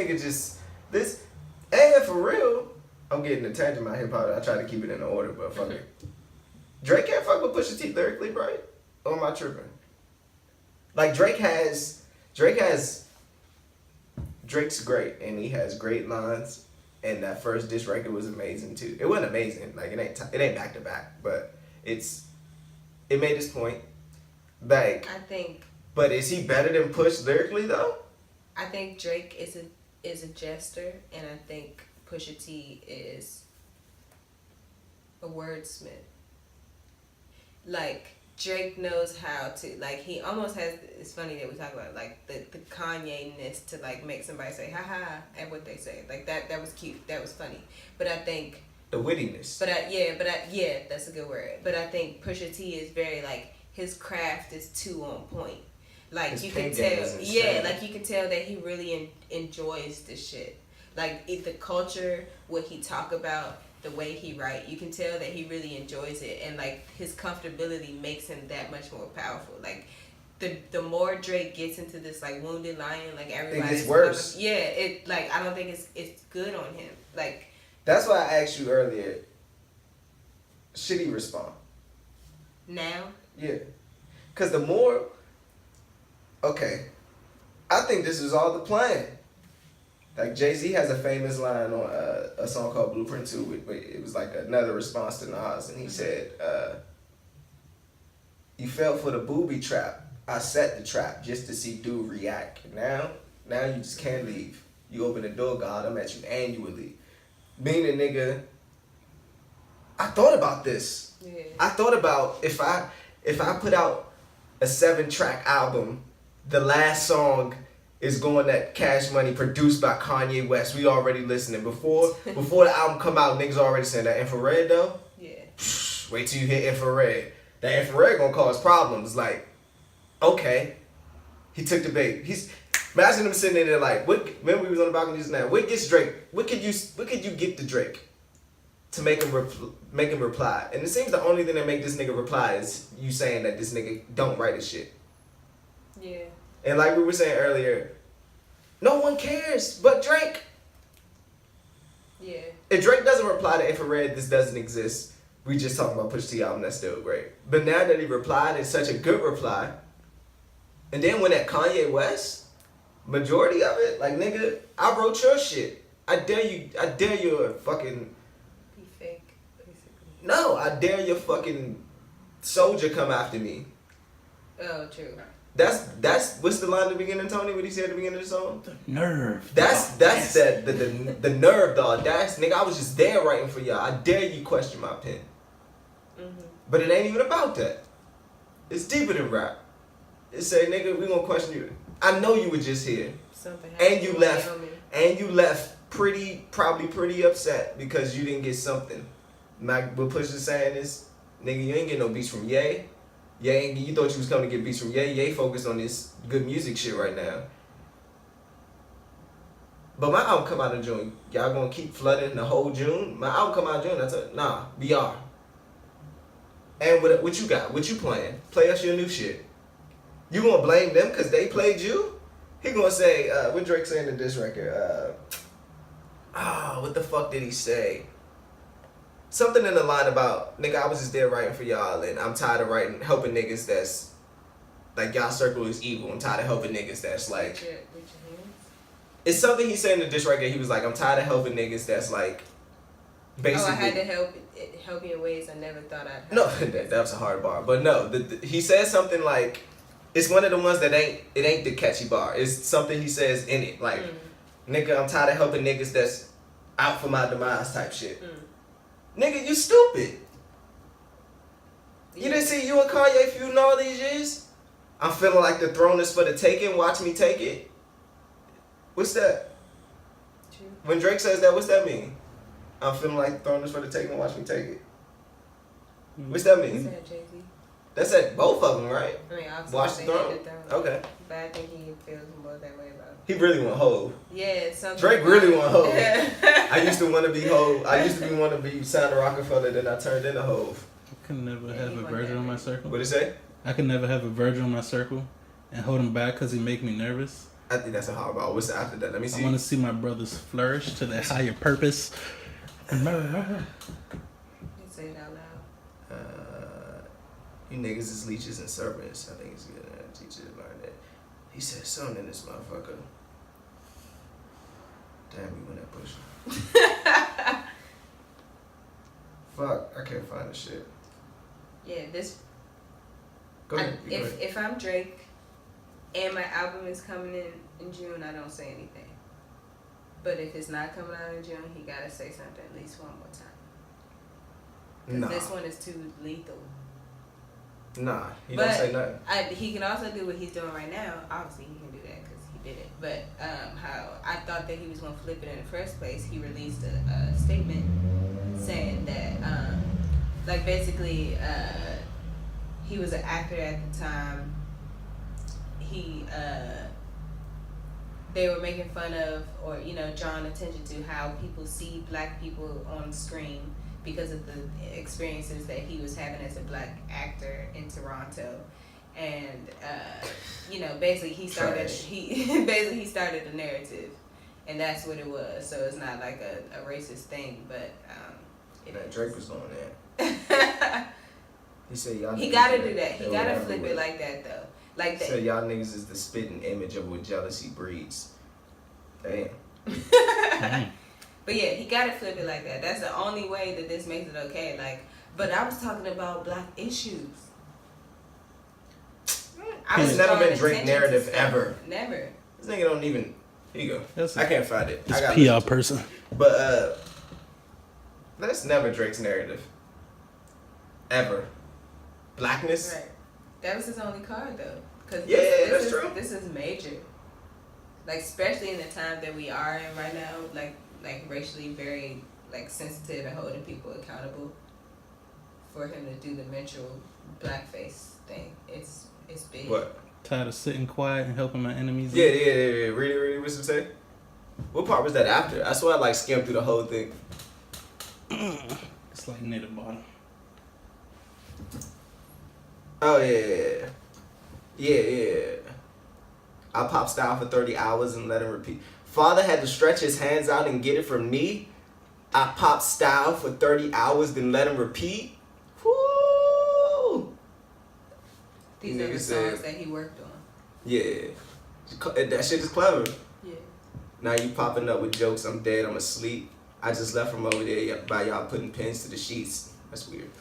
nigga for real. I'm getting a tangent about hip hop. I try to keep it in order, but fuck it. Drake can't fuck with Pusha T lyrically, right? Or am I tripping? Like Drake's great, and he has great lines, and that first diss record was amazing too. It wasn't amazing, like it ain't back to back, but it made his point. Like I think. But is he better than Push lyrically though? I think Drake is a jester, and I think Pusha T is a wordsmith. Like Drake knows how to, like, he almost has. It's funny that we talk about like the Kanye-ness to like make somebody say ha ha at what they say. Like that was cute. That was funny. But I think the wittiness. Yeah, that's a good word. But I think Pusha T is very like his craft is too on point. Like his you can tell, like you can tell that he really enjoys this shit. Like the culture, what he talk about, the way he write, you can tell that he really enjoys it, and like his comfortability makes him that much more powerful. Like the more Drake gets into this like wounded lion, like everybody's it's worse. It like I don't think it's good on him. Like that's why I asked you earlier. Should he respond? Now? Yeah, cause the more. Okay, I think this is all the plan. Like Jay-Z has a famous line on a song called Blueprint 2. It was like another response to Nas, and he said, "You fell for the booby trap. I set the trap just to see dude react. Now you just can't leave. You open the door, God, I'm at you annually." Being a nigga, I thought about this. Yeah. I thought about if I put out a 7-track album, the last song is going at Cash Money, produced by Kanye West. We already listening. Before the album come out, niggas already saying that Infrared though. Yeah. Wait till you hit Infrared. That Infrared gonna cause problems. Like, okay, he took the bait. Imagine him sitting in there like, remember we was on the balcony just now. What gets Drake? What could you get to Drake to make him reply? And it seems the only thing that make this nigga reply is you saying that this nigga don't write his shit. Yeah. And like we were saying earlier, No one cares but Drake. Yeah. If Drake doesn't reply to Infrared, this doesn't exist. We just talking about Pusha T album, that's still great. But now that he replied, it's such a good reply. And then when at Kanye West, majority of it, like nigga, I wrote your shit. I dare you to fucking... Be fake, basically. No, I dare your fucking soldier come after me. Oh, true. That's what's the line at the beginning, Tony? What he said at the beginning of the song? The nerve. That's the nerve, the audace, nigga. I was just there writing for y'all. I dare you question my pen. Mm-hmm. But it ain't even about that. It's deeper than rap. It say, nigga, we gonna question you. I know you were just here, Something and you left, Wyoming. and you left probably pretty upset because you didn't get something. What Pusha saying is, nigga, you ain't get no beats from Ye. You thought you was coming to get beats from Ye. Ye focused on this good music shit right now. But my album come out in June. Y'all gonna keep flooding the whole June? My album come out in June. That's nah, BR. And what you got? What you playing? Play us your new shit. You gonna blame them because they played you? He gonna say, what Drake saying in this record? What the fuck did he say? Something in the line about, nigga, I was just there writing for y'all, and I'm tired of helping niggas that's, like, y'all circle is evil. I'm tired of helping niggas that's, like... With your hands? It's something he said in this record. He was like, I'm tired of helping niggas that's, like, basically... Oh, I had to help you in ways I never thought I'd help. No, that was a hard bar. But no, he said something like, it's one of the ones that it ain't the catchy bar. It's something he says in it. Like, nigga, I'm tired of helping niggas that's out for my demise type shit. Nigga, you stupid. You didn't see you and Kanye feuding all these years? I'm feeling like the throne is for the taking. Watch me take it. What's that? True. When Drake says that, what's that mean? I'm feeling like the throne is for the taking. Watch me take it. What's that mean? That's Jay-Z. That's at both of them, right? I mean, obviously, Watch the throne. Okay. But I think he feels more that way about it. He really want Hov. Yeah, something. Drake really want Hov. I used to want to be Hov. I used to want to be Sound of Rockefeller, then I turned into Hov. I can never have a Virgil in my circle. What'd it say? I can never have a Virgil in my circle and hold him back because he make me nervous. I think that's a hard ball. What's after that? Let me see. I want to see my brothers flourish to their higher purpose. Say it out loud. You niggas is leeches and serpents. I think it's good to teach you to learn that. He said something in this motherfucker. Damn, you went that push. Fuck, I can't find the shit. Yeah, this. Go ahead. If I'm Drake and my album is coming in June, I don't say anything. But if it's not coming out in June, he gotta say something at least one more time. Nah. This one is too lethal. Nah, he don't say nothing. He can also do what he's doing right now. Obviously, he can do that because he did it. But how I thought that he was going to flip it in the first place, he released a statement saying that, like, basically, he was an actor at the time. They were making fun of, or, drawing attention to how people see black people on screen because of the experiences that he was having as a black actor in Toronto. And, basically he started he started a narrative, and that's what it was. So it's not like a racist thing, but Drake was going there. He said y'all. He gotta do that. He gotta flip it like that though. Like that. He said y'all niggas is the spitting image of what jealousy breeds. Damn. But yeah, he gotta flip it like that. That's the only way that this makes it okay. Like, but I was talking about black issues. It's never been Drake narrative ever. Never. This nigga don't even. Here you go. I can't find it. It's I PR person. But that's never Drake's narrative. Ever. Blackness. Right. That was his only card though. Cause that's true. This is major. Like, especially in the time that we are in right now, like racially very sensitive and holding people accountable. For him to do the mental blackface thing, it's big. What? Tired of sitting quiet and helping my enemies. Yeah. Really, what's it say? What part was that after? I swear I skimmed through the whole thing. It's like near the bottom. Oh yeah. I pop style for 30 hours and let him repeat. Father had to stretch his hands out and get it from me. I pop style for 30 hours, then let him repeat. Woo! These are the songs that he worked on. Yeah. That shit is clever. Yeah. Now you popping up with jokes, I'm dead, I'm asleep. I just left from over there by y'all putting pins to the sheets. That's weird.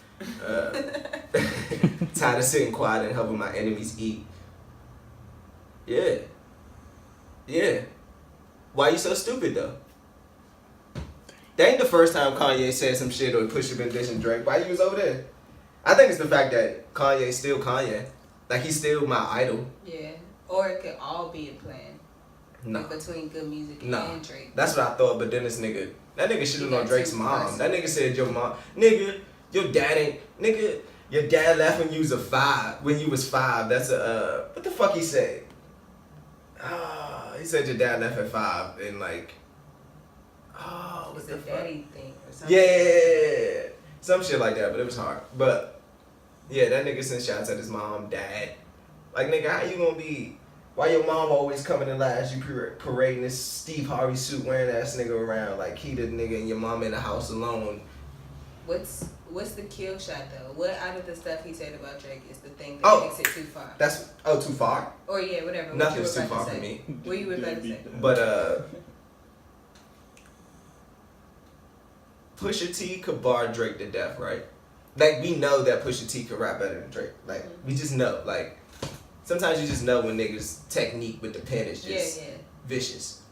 Tired of sitting quiet and helping my enemies eat. Yeah. Yeah. Why you so stupid though? That ain't the first time Kanye said some shit or Pusha been dissing Drake. Why you was over there? I think it's the fact that Kanye's still Kanye. Like, he's still my idol. Yeah. Or it could all be a plan. No. Like between Good Music and Drake. That's what I thought, but then this nigga, that nigga should've known Drake's mom. Person. That nigga said your mom, nigga, your dad ain't, nigga, your dad left when you was 5. When you was 5, that's a, what the fuck he said? He said your dad left at 5 and like, It's a daddy thing or something. Yeah, some shit like that, but it was hard. But yeah, that nigga sent shots at his mom, dad. Like, nigga, how you gonna be? Why your mom always coming in last? You parading this Steve Harvey suit wearing ass nigga around like he the nigga and your mom in the house alone. What's the kill shot though? What out of the stuff he said about Drake is the thing that takes it too far? That's too far. Or yeah, whatever. Nothing's too far for me. What you were about to say? But Pusha T could bar Drake to death, right? Like, we know that Pusha T could rap better than Drake. Like, we just know. Like, sometimes you just know when niggas' technique with the pen is just vicious.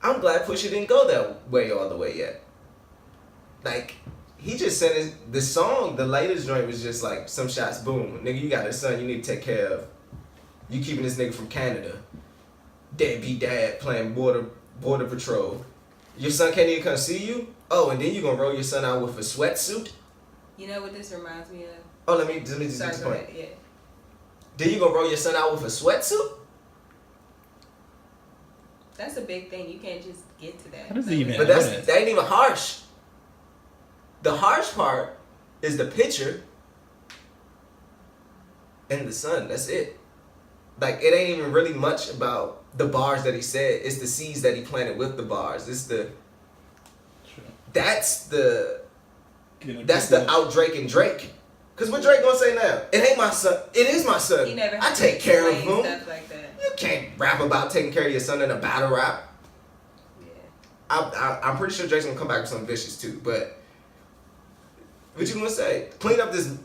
I'm glad Pusha didn't go that way all the way yet. Like, he just sent the song, the latest joint was just like some shots, boom. Nigga, you got a son you need to take care of. You keeping this nigga from Canada. Deadbeat dad playing border patrol. Your son can't even come see you? Oh, and then you gonna roll your son out with a sweatsuit? You know what this reminds me of? Oh, let me just get this point. Ahead, yeah. Then you gonna roll your son out with a sweatsuit? That's a big thing. You can't just get to that. How does he even But that ain't even harsh. The harsh part is the picture and the sun. That's it. Like, it ain't even really much about the bars that he said. It's the seeds that he planted with the bars. It's the that's the out Drake and Drake. Cause what Drake gonna say now? It ain't my son. It is my son. He never I take care of him. Stuff like that. You can't rap about taking care of your son in a battle rap. Yeah. I'm pretty sure Drake's gonna come back with something vicious too. But what you gonna say? Clean up this.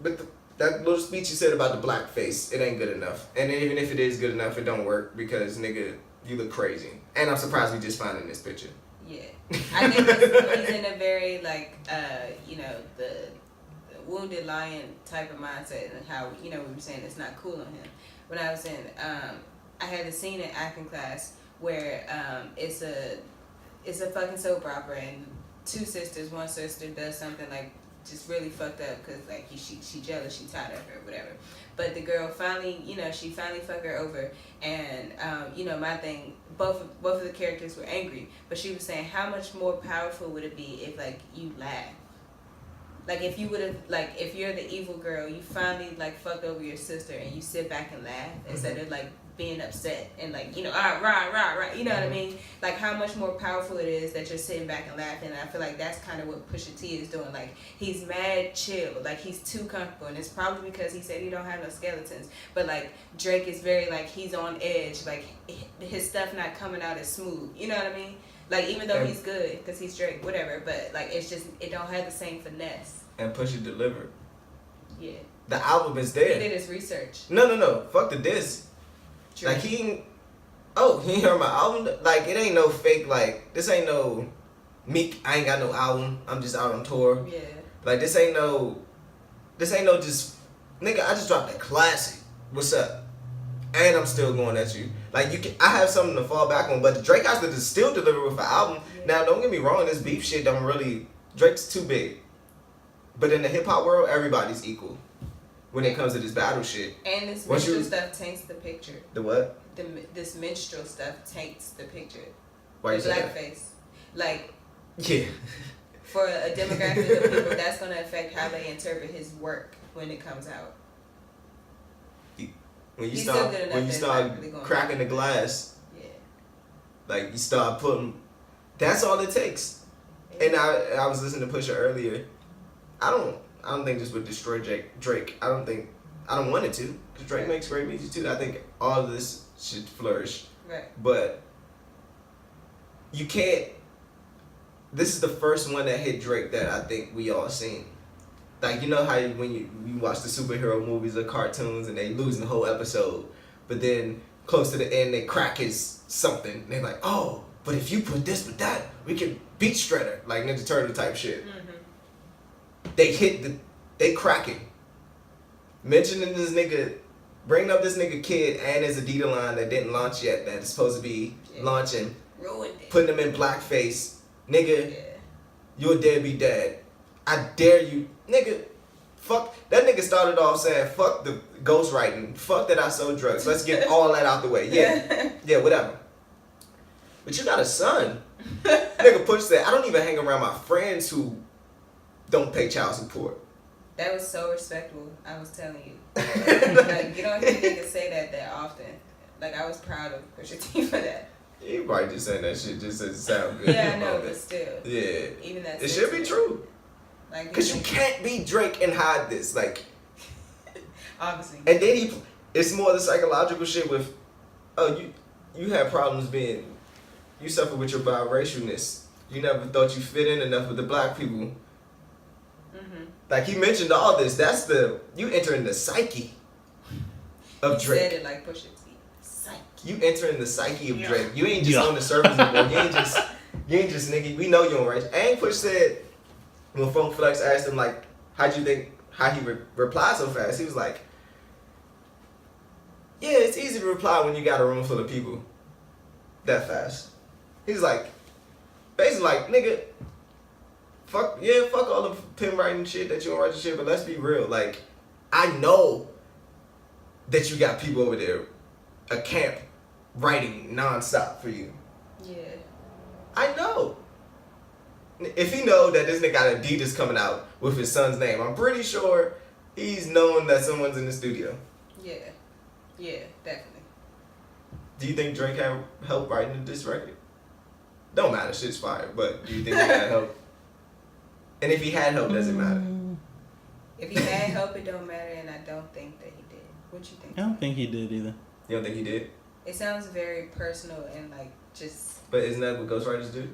But that little speech you said about the blackface, it ain't good enough. And even if it is good enough, it don't work because nigga, you look crazy. And I'm surprised we just finding this picture. Yeah, I think he's in a very like the wounded lion type of mindset and how we were saying it's not cool on him. When I was in I had a scene in acting class where it's a fucking soap opera and 2 sisters, one sister does something like just really fucked up because like she jealous, she tired of her or whatever. But the girl finally, she finally fucked her over, and my thing, both of the characters were angry, but she was saying how much more powerful would it be if like you laugh, like if you would have like if you're the evil girl, you finally like fucked over your sister and you sit back and laugh instead of like being upset and like rah, you know what I mean? Like how much more powerful it is that you're sitting back and laughing. And I feel like that's kind of what Pusha T is doing. Like he's mad chill, like he's too comfortable, and it's probably because he said he don't have no skeletons. But like Drake is very like he's on edge, like his stuff not coming out as smooth. You know what I mean? Like even though he's good because he's Drake, whatever. But like it's just it don't have the same finesse. And Pusha delivered. Yeah. The album is there. He did his research. No. Fuck the diss. Drake. Like he ain't heard my album. Like it ain't no fake. Like this ain't no Meek. I ain't got no album. I'm just out on tour. Yeah. Like this ain't no just nigga. I just dropped a classic. What's up? And I'm still going at you. Like I have something to fall back on. But Drake has to still deliver with an album. Yeah. Now don't get me wrong. This beef shit don't really. Drake's too big. But in the hip hop world, everybody's equal. When it comes to this battle shit. And this minstrel stuff taints the picture. The what? This minstrel stuff taints the picture. Why you the say that? blackface. Like, yeah. For a demographic of people, that's going to affect how they interpret his work when it comes out. When you He's start still good enough when you that's start not really going cracking the glass, Yeah. like you start putting. That's all it takes. And I was listening to Pusha earlier. I don't think this would destroy Drake. I don't want it to, because Drake makes great music too. I think all of this should flourish. Right. But you can't. This is the first one that hit Drake that I think we all seen. Like, you know how when you watch the superhero movies or cartoons and they losing the whole episode, but then close to the end they crack his something. And they're like, oh, but if you put this with that, we can beat Shredder, like Ninja Turtle type shit. Mm-hmm. They cracking. Mentioning this nigga, bringing up this nigga kid and his Adidas line that didn't launch yet, that is supposed to be launching. Ruined it. Putting him in blackface. Nigga, Yeah. you're dead be dead. I dare you. Nigga, fuck. That nigga started off saying, fuck the ghostwriting. Fuck that I sold drugs. Let's get all that out the way. Yeah. Yeah, whatever. But you got a son. Nigga Push said, I don't even hang around my friends who don't pay child support. That was so respectful. I was telling you. Like, you don't hear niggas say that often. Like, I was proud of Pusha T for that. You probably just saying that shit just to sound good. Yeah, I know, but still. Yeah. Even that. It should be true. Like, Because you can't be Drake and hide this. Like, obviously. and then it's more the psychological shit with, oh, you have problems you suffer with your biracialness. You never thought you fit in enough with the black people. Mm-hmm. Like, he mentioned all this. You enter in the psyche of Drake. He said it like Pusha T. Psyche. You enter in the psyche of Drake. You ain't just on the surface anymore. You ain't just nigga. We know you on right. And Push said, when Funk Flex asked him, like, how he replied so fast, he was like, yeah, it's easy to reply when you got a room full of people that fast. He's like, basically like, nigga, fuck all the pen writing shit that you don't write the shit, but let's be real. Like, I know that you got people over there, a camp, writing nonstop for you. Yeah. I know. If he know that this nigga got Adidas coming out with his son's name, I'm pretty sure he's known that someone's in the studio. Yeah. Yeah, definitely. Do you think Drake had help writing this record? Don't matter, shit's fire, but do you think he had help? And if he had help, does it matter? If he had help, it don't matter, and I don't think that he did. What you think? I don't think he did either. You don't think he did? It sounds very personal and like just But isn't that what ghostwriters do?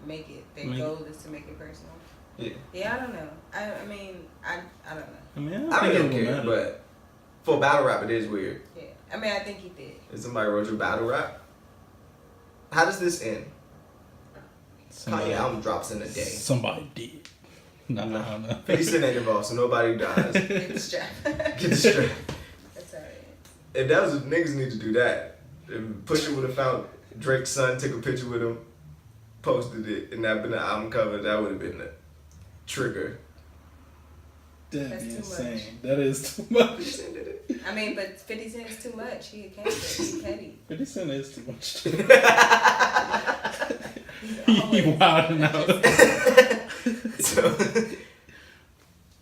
make it. Their goal is to make it personal. Yeah. Yeah, I don't know. I mean, I don't know. I mean, I think don't it will care, matter. but for battle rap, it is weird. Yeah. I mean, I think he did. If somebody wrote your battle rap, how does this end? Kanye album drops in a day. Somebody did. No. 50 Cent ain't involved, so nobody dies. Get the strap. Get the strap. That's alright. If that was, niggas need to do that. If Pusha would have found Drake's son, took a picture with him, posted it, and that been the album cover, that would have been the trigger. That'd That's be too insane. much. That is too much. 50 Cent did it. I mean, but 50 Cent is too much. He a cancer. He's petty. 50 Cent is too much. He's He wilding out. So,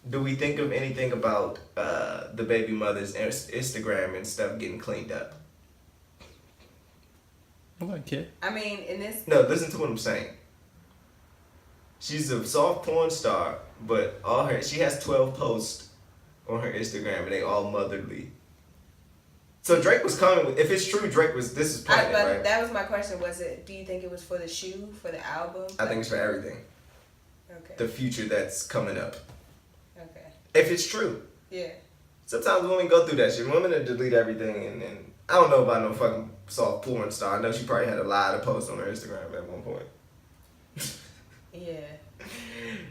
do we think of anything about the baby mother's Instagram and stuff getting cleaned up? I like it. I mean, in this. No, listen to what I'm saying. She's a soft porn star, but she has 12 posts on her Instagram and they all motherly. So Drake was coming with, if it's true, this is planning, But right? that was my question. Do you think it was for the shoe, for the album? I think it's for everything. Okay. The future that's coming up. Okay. If it's true. Yeah. Sometimes women go through that shit. Women will delete everything and I don't know about no fucking soft porn star. I know she probably had a lot of posts on her Instagram at one point. Yeah.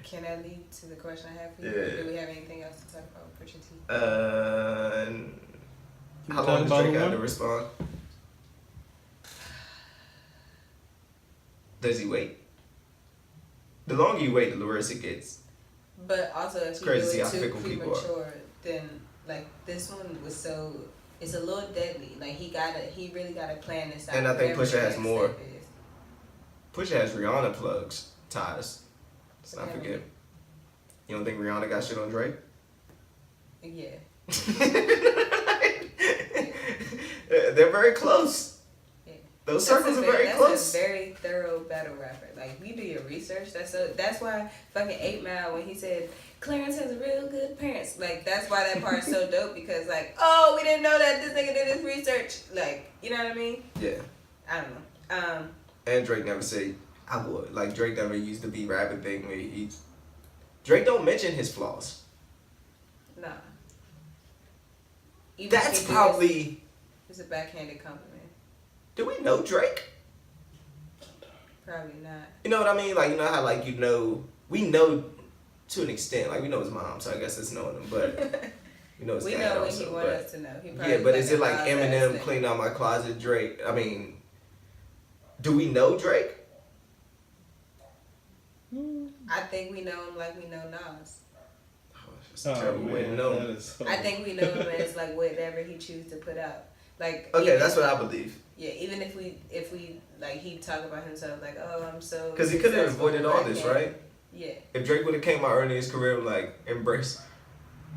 Can that lead to the question I have for you? Yeah. Do we have anything else to talk about with Pusha T? How long does Drake have to respond? Does he wait? The longer you wait, the worse it gets. But also, if It's you crazy do to see it how too fickle people are. premature, then like this one was so. It's a little deadly. Like he really gotta plan this out. And I think whatever Pusha the has next more. step is. Pusha has Rihanna ties. Let's not Okay. forget. You don't think Rihanna got shit on Drake? Yeah. They're very close. Yeah. Those circles are very close. That's a very thorough battle rapper. Like, you do your research. That's why fucking 8 Mile, when he said Clarence has real good parents, like, that's why that part's so dope, because like, oh, we didn't know that this nigga did his research. Like, you know what I mean? Yeah. I don't know. And Drake never said I would. Like, Drake never used the be rapping thing where Drake don't mention his flaws. Nah. Even That's probably... It's a backhanded compliment. Do we know Drake? Probably not. You know what I mean? Like, you know how, like, we know to an extent. Like, we know his mom, so I guess it's knowing him, but... You know his we dad know also, what he wants us to know. Yeah, but is it like Eminem clean out my closet, Drake? I mean, do we know Drake? I think we know him like we know Nas. Oh, it's just a terrible way to know him. I think we know him as like whatever he chooses to put out. Like, okay, that's what I believe. Yeah, even if we like, he'd talk about himself like, oh, I'm so... Because he could have avoided all this, right? Yeah. If Drake would have came out early in his career, like, embrace...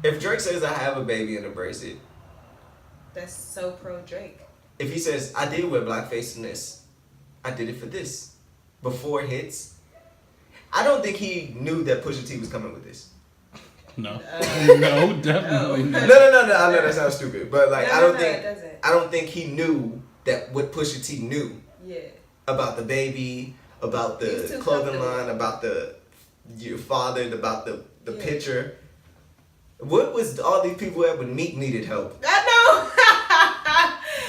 If Drake says I have a baby and embrace it. That's so pro Drake. If he says, I did wear blackface in this. I did it for this. Before hits. I don't think he knew that Pusha T was coming with this. No. No, definitely not. No. I know that sounds stupid. But like, no, I don't think he knew that what Pusha T knew. Yeah. About the baby, about the clothing line, about your father, about the picture. What was all these people at when Meek needed help? I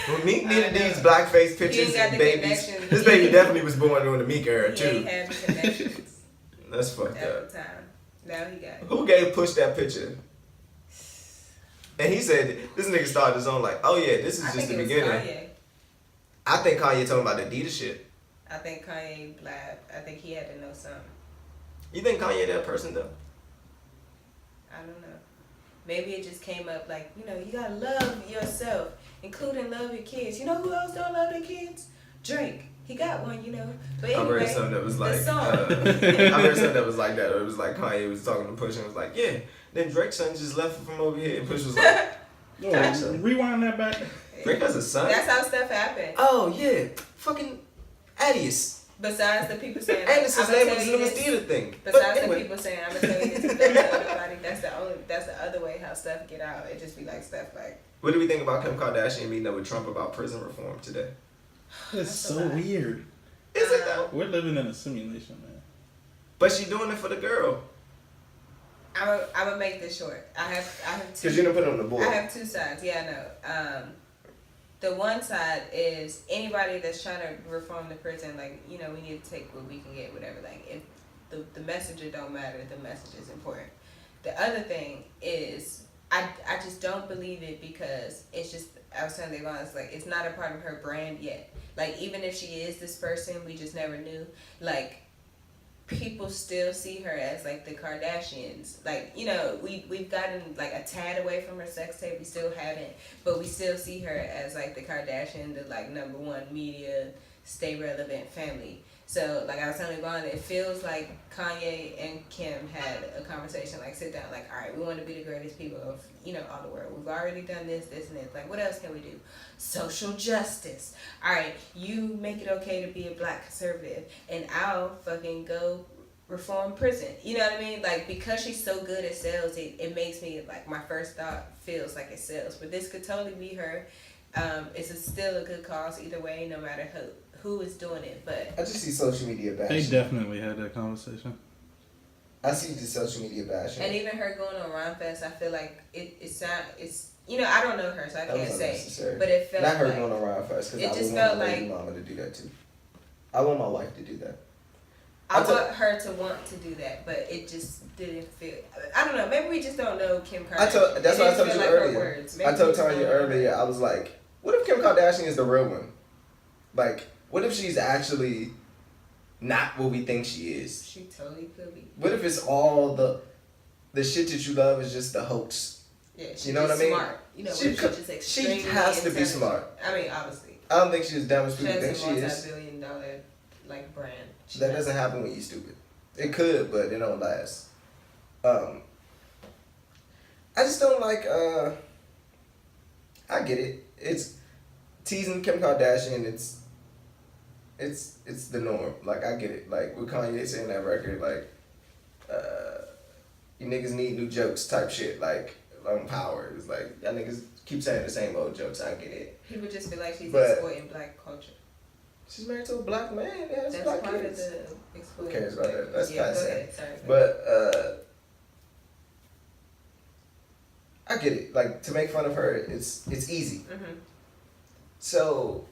know. When Meek needed these blackface pictures and babies, this baby definitely was born during the Meek era too. He had the connections. That's fucked at up. The time. Now he got it. Who gave Push that picture? And he said, this nigga started his own like, oh yeah, this is just the beginning. Kanye. I think Kanye talking about the Adidas shit. I think Kanye blabbed. I think he had to know something. You think Kanye that person though? I don't know. Maybe it just came up like, you know, you gotta love yourself, including love your kids. You know who else don't love their kids? Drake. He got one, you know. But anyway, I read something that was like, I read something that was like that. It was like Kanye was talking to Push and was like, yeah. Then Drake's son just left from over here, and Push was like, oh, rewind that back. Drake has a son. That's how stuff happened. Oh yeah, fucking Adius. Besides the people saying, and it's his name was Louis Theater thing. Besides the people saying, I'm gonna tell you this, don't tell nobody. That's the other way how stuff get out. It just be like stuff like. What do we think about Kim Kardashian meeting up with Trump about prison reform today? It's so weird. Is it though? We're living in a simulation, man. But she doing it for the girl. I'm gonna make this short. I have two. Cause you didn't put it on the board. I have two sides. Yeah, I know. The one side is anybody that's trying to reform the prison, like, you know, we need to take what we can get, whatever. Like, if the messenger don't matter, the message is important. The other thing is, I just don't believe it because it's just, I was telling Davon, it's like, it's not a part of her brand yet. Like, even if she is this person, we just never knew. Like, people still see her as like the Kardashians. Like, you know, we've gotten like a tad away from her sex tape. We still haven't, but we still see her as like the Kardashian, the like #1 media, stay relevant family. So like I was telling Vaughn, it feels like Kanye and Kim had a conversation, like sit down, like, all right, we want to be the greatest people of, you know, all the world. We've already done this, and this. Like, what else can we do? Social justice. All right, you make it okay to be a black conservative, and I'll fucking go reform prison. You know what I mean? Like, because she's so good at sales, it makes me, like, my first thought feels like it's sales. But this could totally be her. It's still a good cause either way, no matter who is doing it. But I just see social media bashing. They definitely had that conversation. I see the social media bashing. And even her going on Ron Fest, I feel like it's you know, I don't know her, so I can't say. But it felt not her like, going on Ron Fest, because I just would felt want my like mama to do that too. I want my wife to do that. I want her to want to do that, but it just didn't feel. I don't know. Maybe we just don't know Kim Kardashian. That's what I told you like earlier. I told Tanya earlier. I was like, what if Kim Kardashian is the real one? Like, what if she's actually not what we think she is? She totally could be. What if it's all the shit that you love is just the hoax? Yeah, she's you know what I mean? Smart. You know, she has to be smart. I mean, obviously. I don't think she's as dumb as people think she is. She has a multi-billion-dollar like brand. That doesn't happen when you're stupid. It could, but it don't last. I just don't like. I get it. It's teasing Kim Kardashian, it's the norm. Like, I get it. Like, with Kanye saying that record, like, you niggas need new jokes type shit. Like, on Power. It's like, y'all niggas keep saying the same old jokes. I get it. People just feel like she's But- exploiting black culture. She's married to a black man. Yeah, That's black part kids. of the exploiting. Who cares about that? That's yeah, kinda go sad. ahead. Sorry. But I get it. Like, to make fun of her, it's easy. Mm-hmm. So,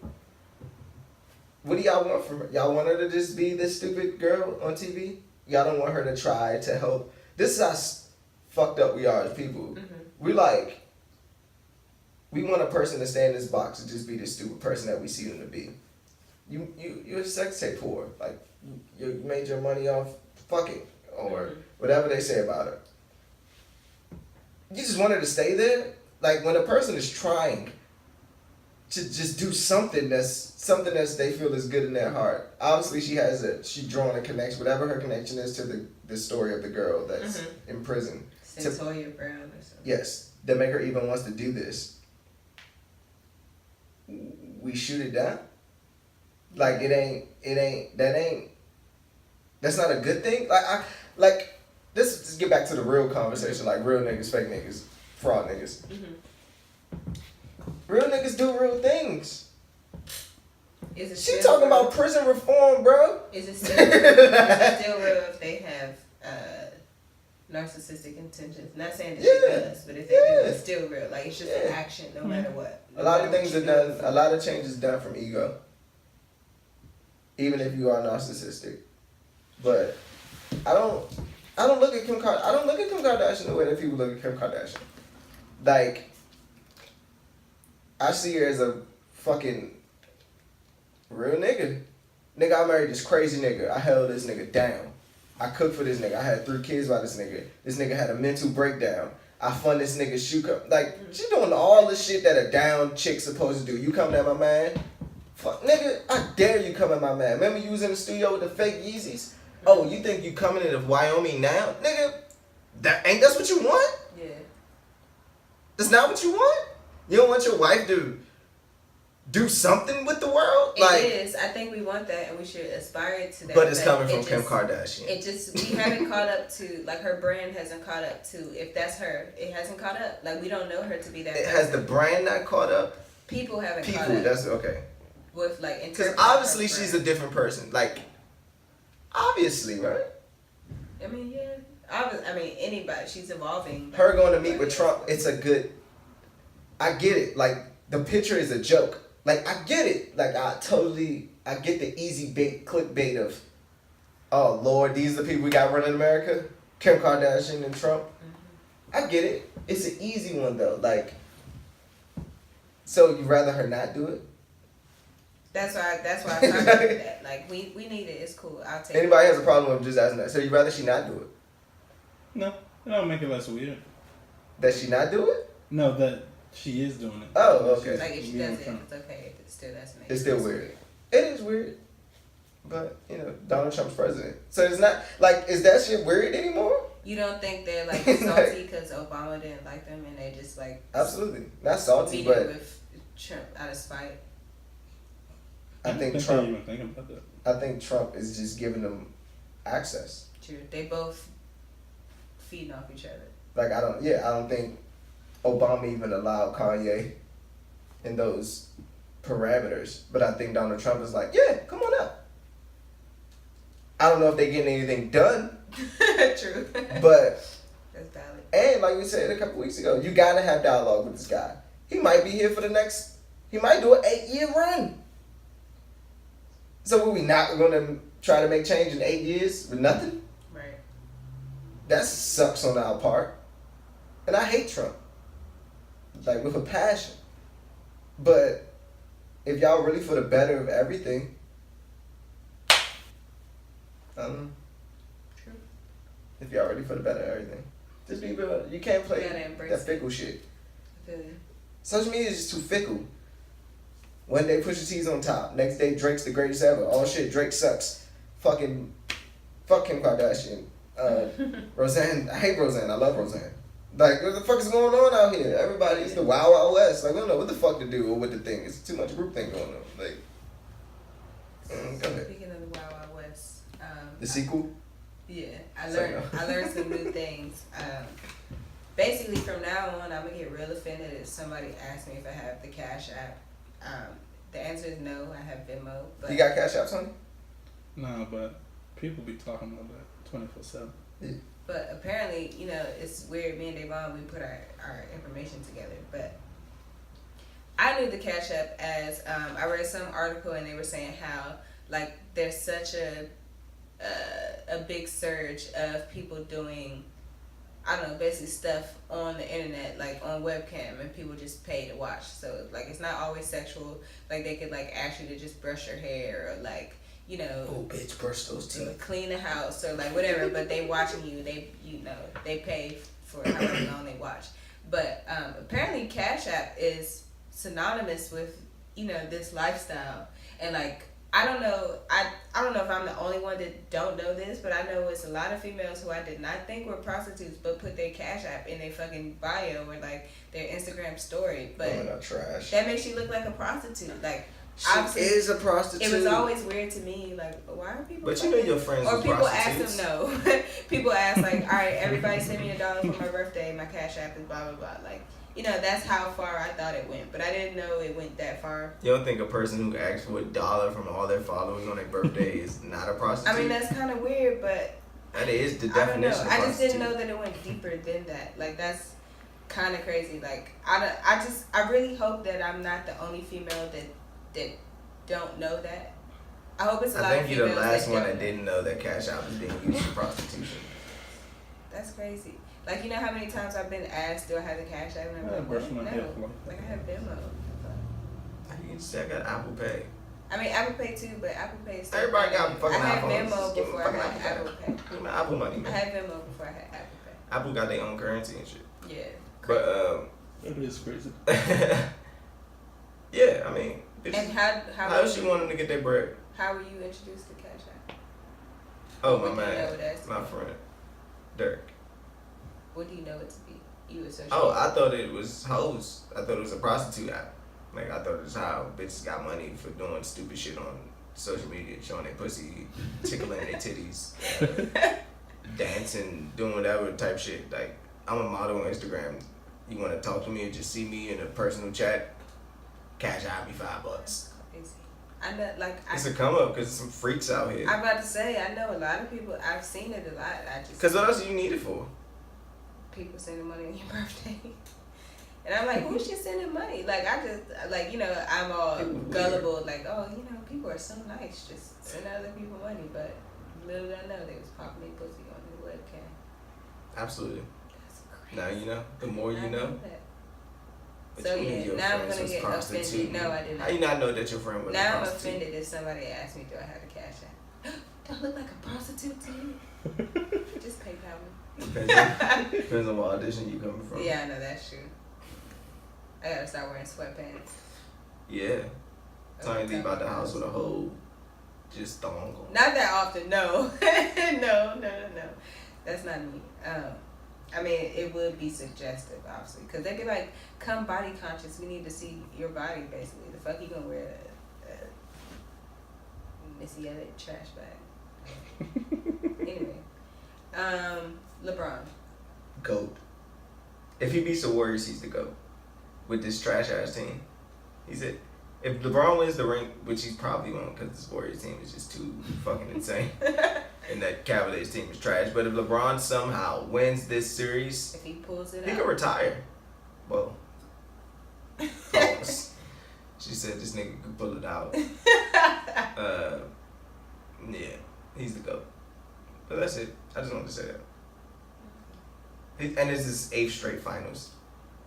what do y'all want from her? Y'all want her to just be this stupid girl on TV? Y'all don't want her to try to help. This is how fucked up we are as people. Mm-hmm. We want a person to stay in this box and just be the stupid person that we see them to be. You're a sex tape whore. Like, you made your money off fucking or whatever they say about her. You just want her to stay there? Like, when a person is trying to just do something that's they feel is good in their heart. Obviously, she drawn a connection, whatever her connection is to the story of the girl that's in prison. Latonya Brown or something. Yes, that make her even wants to do this. We shoot it down. Like, that's not a good thing. Let's get back to the real conversation, like real niggas, fake niggas, fraud niggas. Mm-hmm. Real niggas do real things. Is it She still talking real? about prison reform, bro. Is it still real if they have narcissistic intentions? Not saying that she does, but if they do, it's still real. Like, it's just an action, no matter what. A lot of things are done. A lot of change is done from ego. Even if you are narcissistic, but I don't look at Kim Kardashian the way that people look at Kim Kardashian. Like, I see her as a fucking real nigga. Nigga, I married this crazy nigga. I held this nigga down. I cooked for this nigga. I had 3 kids by this nigga. This nigga had a mental breakdown. I fund this nigga's shoe cup. Like, she doing all the shit that a down chick's supposed to do. You coming at my man? Fuck, nigga, I dare you come at my man. Remember you was in the studio with the fake Yeezys? Oh, you think you coming into Wyoming now? Nigga, that's what you want? Yeah. That's not what you want? You don't want your wife to do something with the world? It is. I think we want that and we should aspire to that. But it's coming from Kim Kardashian. We haven't caught up to, like, her brand hasn't caught up to, if that's her, it hasn't caught up. Like, we don't know her to be that person. Has the brand not caught up? People haven't caught up. That's okay. With, like, because obviously she's a different person. Like, obviously, right? I mean, yeah. I mean, anybody. She's evolving. Her going to meet with Trump, it's a good... I get it. Like, the picture is a joke. Like, I get it. Like, I get the easy clickbait of, oh, Lord, these are the people we got running America? Kim Kardashian and Trump? I get it. It's an easy one, though. Like, so you'd rather her not do it? That's why I'm talking about that. Like, we need it. It's cool. I'll take Anybody has a problem with just asking that. So you'd rather she not do it? No, it don't make it less weird. That she not do it? No, that she is doing it. Oh, okay. Like, if she does it, it's okay. If it's still, that's amazing. It's still weird. It is weird. But, you know, Donald Trump's president. So it's not, like, is that shit weird anymore? You don't think they're, like, salty because Obama didn't like them and they just, like... Absolutely. Not salty, meeting but... with Trump out of spite. I think I Trump... even think about that. I think Trump is just giving them access. True. They both feeding off each other. Like, I don't think Obama even allowed Kanye in those parameters. But I think Donald Trump is like, yeah, come on up. I don't know if they're getting anything done. True. But, that's valid. and like we said a couple weeks ago, you gotta have dialogue with this guy. He might be here for he might do an 8-year run. So are we not gonna try to make change in 8 years with nothing? Right. That sucks on our part. And I hate Trump. Like, with a passion. But if y'all really for the better of everything, True. if y'all ready for the better of everything, just be real. You can't play that fickle shit. I feel you. Social media is just too fickle. One day Pusha T's on top. Next day Drake's the greatest ever. Oh shit, Drake sucks. Fuck Kim Kardashian. Roseanne, I hate Roseanne. I love Roseanne. Like, what the fuck is going on out here? Everybody's the Wild Wild West. Like, we don't know what the fuck to do or what to think. It's too much group thing going on. Like, go ahead. Speaking of the Wild Wild West, The sequel? yeah, I learned some new things. Basically, from now on, I'm gonna get real offended if somebody asks me if I have the Cash App. The answer is no. I have Venmo. But You got Cash App, Sonny? Nah, but people be talking about that 24/7. Yeah. But apparently, you know, it's weird. Me and Davon, we put our information together. But I knew the Cash App as I read some article and they were saying how like there's such a big surge of people doing, I don't know, basically stuff on the internet, like on webcam, and people just pay to watch. So like it's not always sexual. Like they could like ask you to just brush your hair or like, you know, Oh, bitch, brush those teeth. clean the house or like whatever. But they watching you. They pay for however long they watch. But apparently Cash App is synonymous with, you know, this lifestyle. And like I don't know if I'm the only one that don't know this, but I know it's a lot of females who I did not think were prostitutes but put their Cash App in their fucking bio or like their Instagram story. But Women are trash. that makes you look like a prostitute. Like She is a prostitute. it was always weird to me, like, why are people? But you know your friends or are people prostitutes. ask them no. People ask like, all right, everybody send me $1 for my birthday. My Cash App is blah blah blah. Like, you know, that's how far I thought it went, but I didn't know it went that far. You don't think a person who asks for $1 from all their followers on their birthday is not a prostitute? I mean, that's kind of weird, but that is the I don't know. definition of I just prostitute. didn't know that it went deeper than that. Like, that's kind of crazy. Like, I really hope that I'm not the only female that don't know that. I hope it's a lot I of think females you're the last one don't that know. didn't know that Cash App is being used for prostitution. That's crazy. Like, you know how many times I've been asked, do I have the Cash App? And I'm I like, brush what? my No. hair for Like, I have Venmo. You can say I got Apple Pay. I mean, Apple Pay too, but Apple Pay is still Everybody got fucking I had iPhones. Venmo Give me before I fucking had Apple Apple Pay. Give me my Apple money, I man. had Venmo before I had Apple Pay. Apple got their own currency and shit. Yeah. But It is crazy. yeah, I mean, And how how else you want them to get their bread? How were you introduced to Cash App? Oh, What my do you know man, it as? my friend, Dirk. What do you know it to be? You associate? Oh, I thought it was hoes. I thought it was a prostitute app. Like, I thought it was how bitches got money for doing stupid shit on social media, showing their pussy, tickling their titties, dancing, doing whatever type shit. Like, I'm a model on Instagram. You want to talk to me or just see me in a personal chat? Cash out me $5. Crazy. I know, like It's a come up because there's some freaks out here. I'm about to say, I know a lot of people. I've seen it a lot. Because what else do you need it for? People sending money on your birthday. And I'm like, who's just sending money? Like, I just, like, you know, I'm all People gullible. Like, oh, you know, people are so nice. Just send other people money. But little did I know they was popping their pussy on the webcam. Absolutely. That's crazy. Now you know. The more you know. That. But So you knew yeah, your now I'm friends gonna was get offended. prostituting. No, I did How not. you not know that your friend was a Now I'm prostitute? offended if somebody asks me, do I have a Cash App? Do I look like a prostitute to you? Just PayPal me. Depends on what audition you coming from. Yeah, I know that's true. I gotta start wearing sweatpants. Yeah. Time to leave out the house with a whole just thong on. Not that often, no. no. That's not me. I mean, it would be suggestive, obviously, because they'd be like, come body conscious, we need to see your body, basically. The fuck you gonna wear a Missy Elliott trash bag? Anyway. LeBron. GOAT. If he beats the Warriors, he's the GOAT. With this trash ass team. He's it. If LeBron wins the ring, which he probably won't because this Warriors team is just too fucking insane. And that Cavaliers team is trash. But if LeBron somehow wins this series, If he pulls it he out. can retire. Well, almost. She said this nigga could pull it out. Yeah, he's the GOAT. But that's it. I just wanted to say that. And this is 8th straight finals.